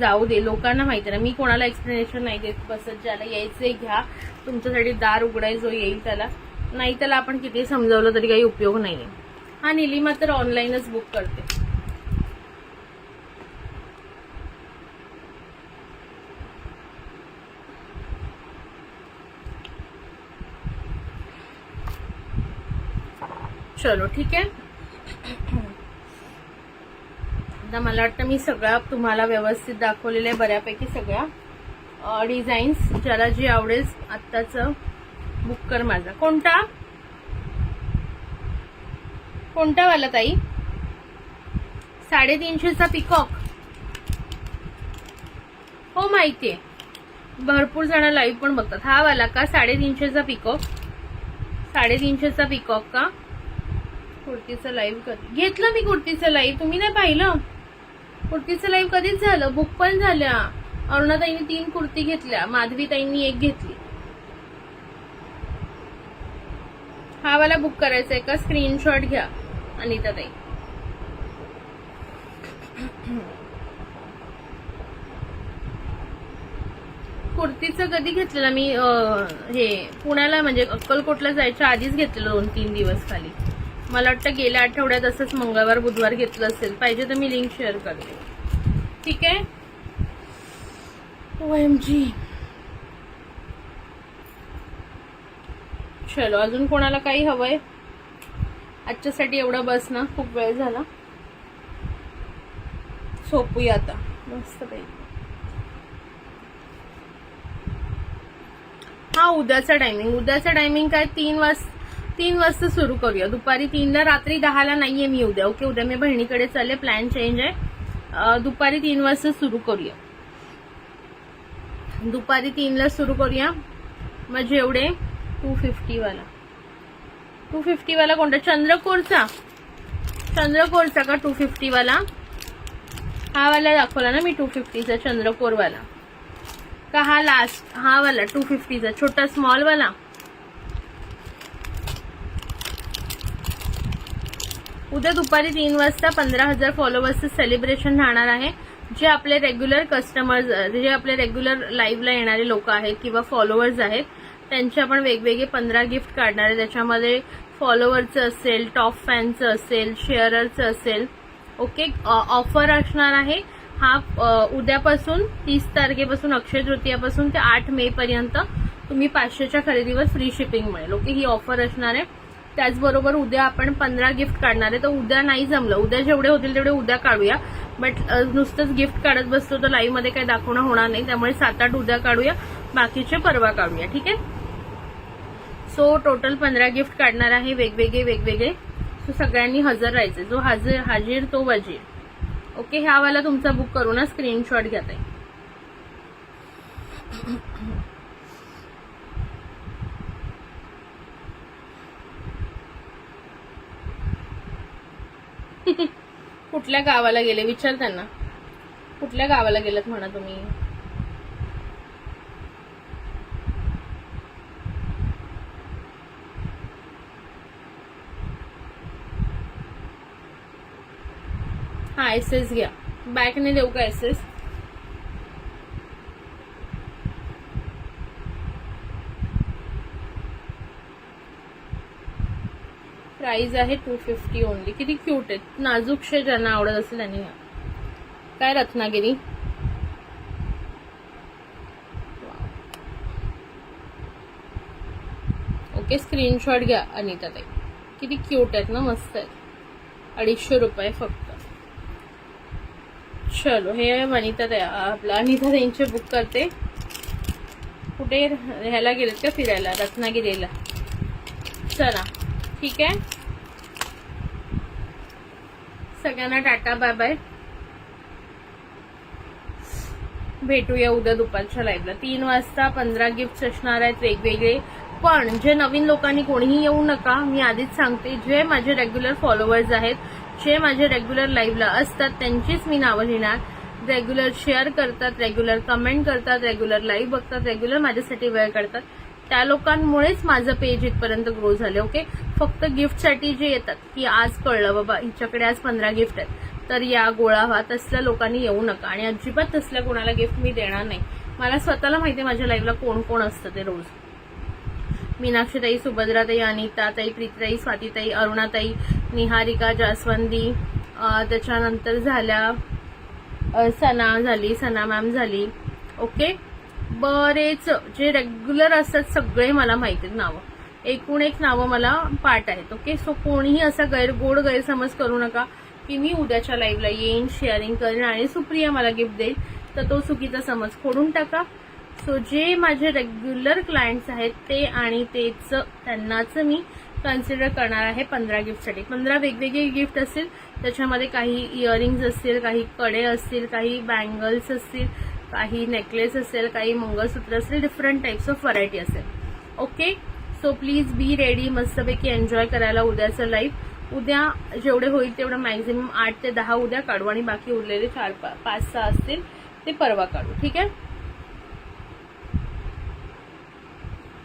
जाऊ दे, लोकांना माहिती ना, मी कोणाला एक्सप्लेनेशन नाही देत बसत. ज्याला यायचंय घ्या, तुमच्यासाठी दार उघडाय जो येईल त्याला, नाही त्याला आपण किती समजावलं तरी काही उपयोग नाहीये. हा, निलिमा तर ऑनलाईनच बुक करते. चलो ठीक आहे. आता मला वाटतं मी सगळ्या तुम्हाला व्यवस्थित दाखवलेल्या बऱ्यापैकी सगळ्या डिझाईन्स. ज्याला जी आवडेल आत्ताच बुक कर माझा. कोणता वाला ताई? 350चा पिकॉक. हो माहितीये, भरपूर जण लाईव्ह पण बघतात. हा वाला का 350चा पिकॉक? 350चा पिकॉक का? कुर्तीचं लाईव्ह कधी घेतलं मी? कुर्तीचं लाईव्ह तुम्ही नाही पाहिलं? कुर्तीचं लाईव्ह कधीच झालं, बुक पण झाल्या. अरुणाताईंनी 3 कुर्ती घेतल्या, माधवीताईंनी 1 घेतली. हा वाला बुक करायचा आहे का? स्क्रीनशॉट घ्या अनिताताई. कुर्तीचं कधी घेतलेलं मी, हे पुण्याला म्हणजे अक्कलकोटला जायच्या आधीच घेतलेलं 2-3 दिवस खाली. मला वाटतं गेल्या आठवड्यात असंच मंगळवार बुधवार घेतलं असेल. पाहिजे तर मी लिंक शेअर करते. ठीक आहे. OMG. चलो, अजून कोणाला काही हवंय? आजच्यासाठी एवढं बस ना, खूप वेळ झाला. झोपूया आता मस्त पैकी. हा, उद्याचा टायमिंग काय? 3 वाजता सुरू करूया. दुपारी 3ला, रात्री 10ला नाहीये मी उद्या. ओके, उद्या मी बहिणीकडे चालले, प्लॅन चेंज आहे. दुपारी 3 वाजता सुरू करूया. दुपारी 3ला सुरू करूया. मग जेवढे 250 वाला कोणता? चंद्रकोरचा का 250 वाला? हा वाला दाखवला ना मी 250चा चंद्रकोर वाला का? हा लास्ट, हा वाला 250चा छोटा स्मॉल वाला. उद्या दुपारी 3 वाजता 15,000 फॉलोअर्सचं सेलिब्रेशन राहणार आहे. जे आपले रेग्युलर कस्टमर्स, जे आपले रेग्युलर लाईव्हला येणारे लोक आहेत किंवा फॉलोअर्स आहेत, त्यांचे आपण वेगवेगळे 15 गिफ्ट काढणार आहे. त्याच्यामध्ये फॉलोअरचं असेल, टॉप फॅनचं असेल, शेअररचं असेल. ओके, ऑफर असणार आहे. हा उद्यापासून 30 तारखेपासून, अक्षय तृतीयापासून ते 8 मे पर्यंत तुम्ही 500च्या खरेदीवर फ्री शिपिंग मिळेल. ओके, ही ऑफर असणार आहे. त्याचबरोबर उद्या आपण 15 गिफ्ट काढणार आहे. तर उद्या नाही जमलं, उद्या जेवढे होतील तेवढे उद्या काढूया. बट नुसतंच गिफ्ट काढत बसतो तर लाईव्ह मध्ये काही दाखवणं होणार नाही. त्यामुळे 7-8 उद्या काढूया, बाकीचे परवा काढूया. ठीक आहे. सो टोटल 15 गिफ्ट काढणार आहे, वेगवेगळे. सो सगळ्यांनी हजर राहायचे. जो हाजीर तो वजीर. ओके, ह्या वाला तुमचा बुक करू ना, स्क्रीनशॉट घ्या ताई. कुठल्या गावाला गेले विचार त्यांना. कुठल्या गावाला गेलात म्हणा तुम्ही? हा एसएस घ्या. बॅकने देऊ का एसएस? प्राइस आहे 250 ओनली. किती क्यूट आहेत, नाजूकशे. ज्यांना आवडत असेल त्यांनी घ्या. काय रत्नागिरी. ओके, स्क्रीनशॉट घ्या अनिता ताई. किती क्यूट आहेत ना, मस्त आहेत. 250 रुपये फक्त. चलो, हे वनिता ताई आपला अनिता ताईंचे बुक करते. कुठे ह्याला गेलेत का फिरायला? रत्नागिरीला. चला ठीक आहे, सगळ्यांना टाटा बाय बाय. भेटूया उद्या दुपारच्या लाईव्हला 3 वाजता. 15 गिफ्ट असणार आहेत वेगवेगळे. पण जे नवीन लोकांनी कोणीही येऊ नका, मी आधीच सांगते. जे माझे रेग्युलर फॉलोअर्स आहेत, जे माझे रेग्युलर लाईव्हला असतात, त्यांचीच मी नावं लिहिणार. रेग्युलर शेअर करतात, रेग्युलर कमेंट करतात, रेग्युलर लाईव्ह बघतात, रेग्युलर माझ्यासाठी वेळ काढतात, त्या लोकांमुळेच माझं पेज इथपर्यंत ग्रो झाले. ओके, फक्त गिफ्टसाठी जे येतात की आज कळलं बाबा हिच्याकडे आज 15 गिफ्ट आहेत तर या गोळा व्हा, तसल्या लोकांनी येऊ नका. आणि अजिबात तसल्या कोणाला गिफ्ट मी देणार नाही. मला स्वतःला माहिती आहे माझ्या लाईव्हला कोण कोण असतं ते रोज. मीनाक्षीताई, सुभद्राताई, अनिताताई, प्रीतीताई, स्वातीताई, अरुणाताई, निहारिका, जास्वंदी, त्याच्यानंतर झाल्या सना झाली, सना मॅम झाली. ओके, बरेच जे रेग्युलर असतात सगळे मला माहिती आहेत नावं. एकूण एक नावं मला पाठ आहेत. ओके, सो कोणीही असा गोड गैरसमज करू नका की मी उद्याच्या लाईव्हला येईन, शेअरिंग करेन आणि सुप्रिया मला गिफ्ट देईल, तर तो चुकीचा समज खोडून टाका. सो जे माझे रेग्युलर क्लायंट्स आहेत ते आणि तेच त्यांनाच मी कन्सिडर करणार आहे 15 गिफ्टसाठी. 15 वेगवेगळे गिफ्ट असतील, त्याच्यामध्ये काही इयरिंग्स असतील, काही कडे असतील, काही बँगल्स असतील, काही नेकलेस असेल, काही मंगळसूत्र असेल, डिफरंट टाइप्स ऑफ व्हरायटी असेल. Okay, so please be ready. मस्तपैकी एन्जॉय करायला उद्याचं लाईव्ह. उद्या जेवढे होईल तेवढं मॅक्झिमम 8 ते 10 उद्या काढू आणि बाकी उरलेले 4-5-6 असतील ते परवा काढू. ठीक आहे.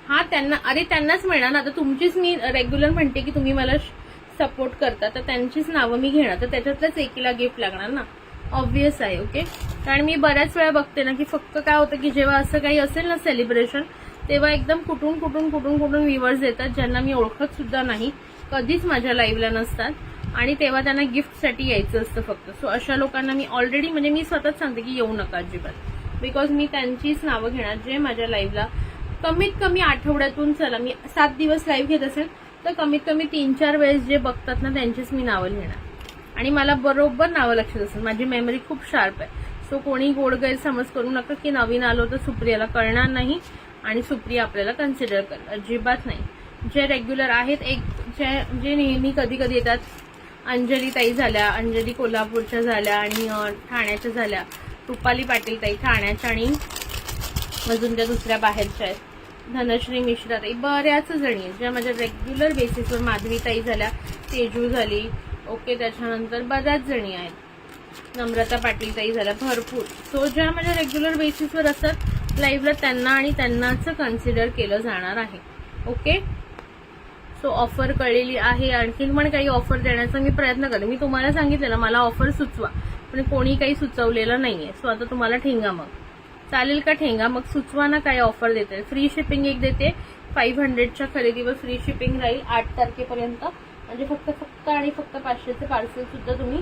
हा त्यांना, अरे त्यांनाच मिळणार ना. आता तुमचीच मी रेग्युलर म्हणते की तुम्ही मला सपोर्ट करता, तर त्यांचीच नावं मी घेणार, तर त्याच्यातल्याच एकीला गिफ्ट लागणार ना. ऑब्व्हियस आहे. ओके, कारण मी बऱ्याच वेळा बघते ना की फक्त काय होतं की जेव्हा असं काही असेल ना सेलिब्रेशन, तेव्हा एकदम कुठून व्ह्युअर्स येतात ज्यांना मी ओळखत सुद्धा नाही, कधीच माझ्या लाईव्हला नसतात आणि तेव्हा त्यांना गिफ्टसाठी यायचं असतं फक्त. सो अशा लोकांना मी ऑलरेडी म्हणजे मी स्वतःच सांगते की येऊ नका अजिबात, बिकॉज मी त्यांचीच नावं घेणार जे माझ्या लाईव्हला कमीत कमी आठवड्यातून, चला मी 7 दिवस लाईव्ह घेत असेल तर कमीत कमी 3-4 वेळेस जे बघतात ना त्यांचीच मी नावं लिहिणार आणि मला बरोबर नावं लक्षात असेल. माझी मेमरी खूप शार्प आहे. सो कोणी गोड गैरसमज करू नका की नवीन आलो तर सुप्रियाला कळणार नाही आणि सुप्रिया आपल्याला कन्सिडर कर, अजिबात नाही. जे रेग्युलर आहेत, एक जे नेहमी कधी कधी येतात, अंजली ताई झाल्या, अंजली कोल्हापूरच्या झाल्या आणि ठाण्याच्या झाल्या, रुपाली पाटील ताई ठाण्याच्या आणि अजून त्या दुसऱ्या बाहेरच्या आहेत, धनश्री मिश्रा ताई, बऱ्याच जणी आहेत ज्या माझ्या रेग्युलर बेसिसवर, माधवी ताई झाल्या, तेजू झाली. ओके, त्याच्यानंतर बऱ्याच जणी आहेत, नम्रता पाटील ताई झाल्या, भरपूर. सो ज्या माझ्या रेग्युलर बेसिसवर असतात लाईव्हला त्यांना आणि त्यांनाच कन्सिडर केलं जाणार आहे. ओके, सो ऑफर कळलेली आहे. आणखीन पण काही ऑफर देण्याचा मी प्रयत्न करेन. मी तुम्हाला सांगितलेलं मला ऑफर सुचवा, पण कोणी काही सुचवलेलं नाहीये. सो आता तुम्हाला ठेंगा, मग चालेल का ठेंगा? मग सुचवा ना काय ऑफर देते. फ्री शिपिंग एक देते, 500च्या खरेदीवर फ्री शिपिंग राहील 8 तारखेपर्यंत. म्हणजे फक्त आणि फक्त 500चे पार्सल सुद्धा तुम्ही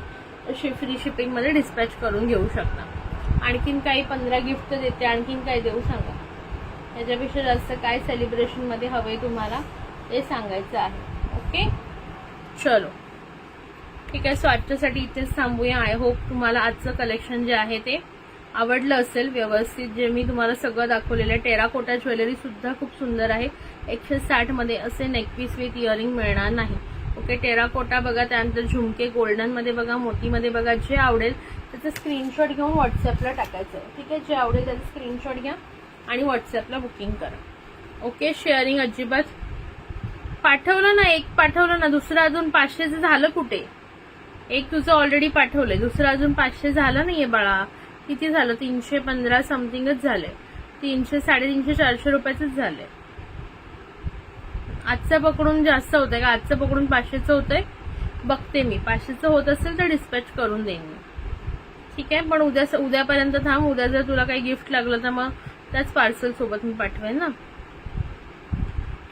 फ्री शिपिंग मध्ये डिस्पॅच करून घेऊ शकता. आणखीन काही 15 गिफ्ट देते, आणखीन काय देऊ सांगा. याच्यापेक्षा जास्त काय सेलिब्रेशन मध्ये हवंय तुम्हाला ते सांगायचं आहे. ओके, चलो ठीक आहे. सो आजच्यासाठी इथेच थांबूया. आय होप तुम्हाला आजचं कलेक्शन जे आहे ते आवडलं असेल व्यवस्थित. जे मी तुम्हाला सगळं दाखवलेलं आहे. टेराकोटा ज्वेलरी सुद्धा खूप सुंदर आहे. 160 मध्ये असे नेकपीस विथ इयरिंग मिळणार नाही. ओके, टेराकोटा बघा, त्यानंतर झुमके गोल्डन मध्ये बघा, मोतीमध्ये बघा. जे आवडेल त्याचं स्क्रीनशॉट घेऊन व्हॉट्सअपला टाकायचं आहे. ठीक आहे, जे आवडेल त्याचं स्क्रीनशॉट घ्या आणि व्हॉट्सअपला बुकिंग करा. ओके, शेअरिंग अजिबात. पाठवलं ना, एक पाठवलं ना, दुसरं अजून 500चं झालं कुठे? एक तुझं ऑलरेडी पाठवलंय, दुसरं अजून 500 झालं नाहीये बाळा. किती झालं 315 समथिंगच झाले, 300 350 400 रुपयाचंच झालंय. आजचं पकडून जास्त होतंय का? आजचं पकडून 500चं होतंय, बघते मी. 500चं होत असेल तर डिस्पॅच करून देईन मी. ठीक आहे, पण उद्यापर्यंत थांब. उद्या जर तुला काही गिफ्ट लागलं तर मग त्याच पार्सल सोबत मी पाठवेन ना.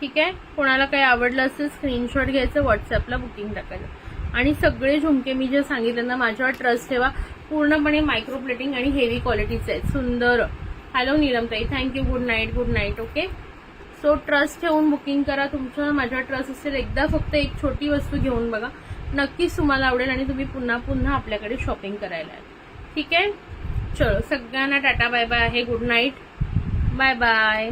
ठीक आहे, कोणाला काही आवडलं असेल स्क्रीनशॉट घ्यायचं, व्हॉट्सअपला बुकिंग टाकायचं. आणि सगळे झुमके मी जे सांगितले ना, माझ्यावर ट्रस्ट ठेवा. पूर्णपणे मायक्रो प्लेटिंग आणि हेवी क्वालिटीचे आहेत, सुंदर. हॅलो नीलमताई, thank you. Good night, good night. Okay, so trust ठेवून बुकिंग करा. तुमचं माझ्यावर ट्रस्ट असेल, एकदा फक्त एक छोटी वस्तू घेऊन बघा, नक्कीच तुम्हाला आवडेल आणि तुम्ही पुन्हा पुन्हा आपल्याकडे शॉपिंग करायला आहे. ठीक आहे, चलो सगळ्यांना टाटा बाय बाय आहे. Good night, bye bye.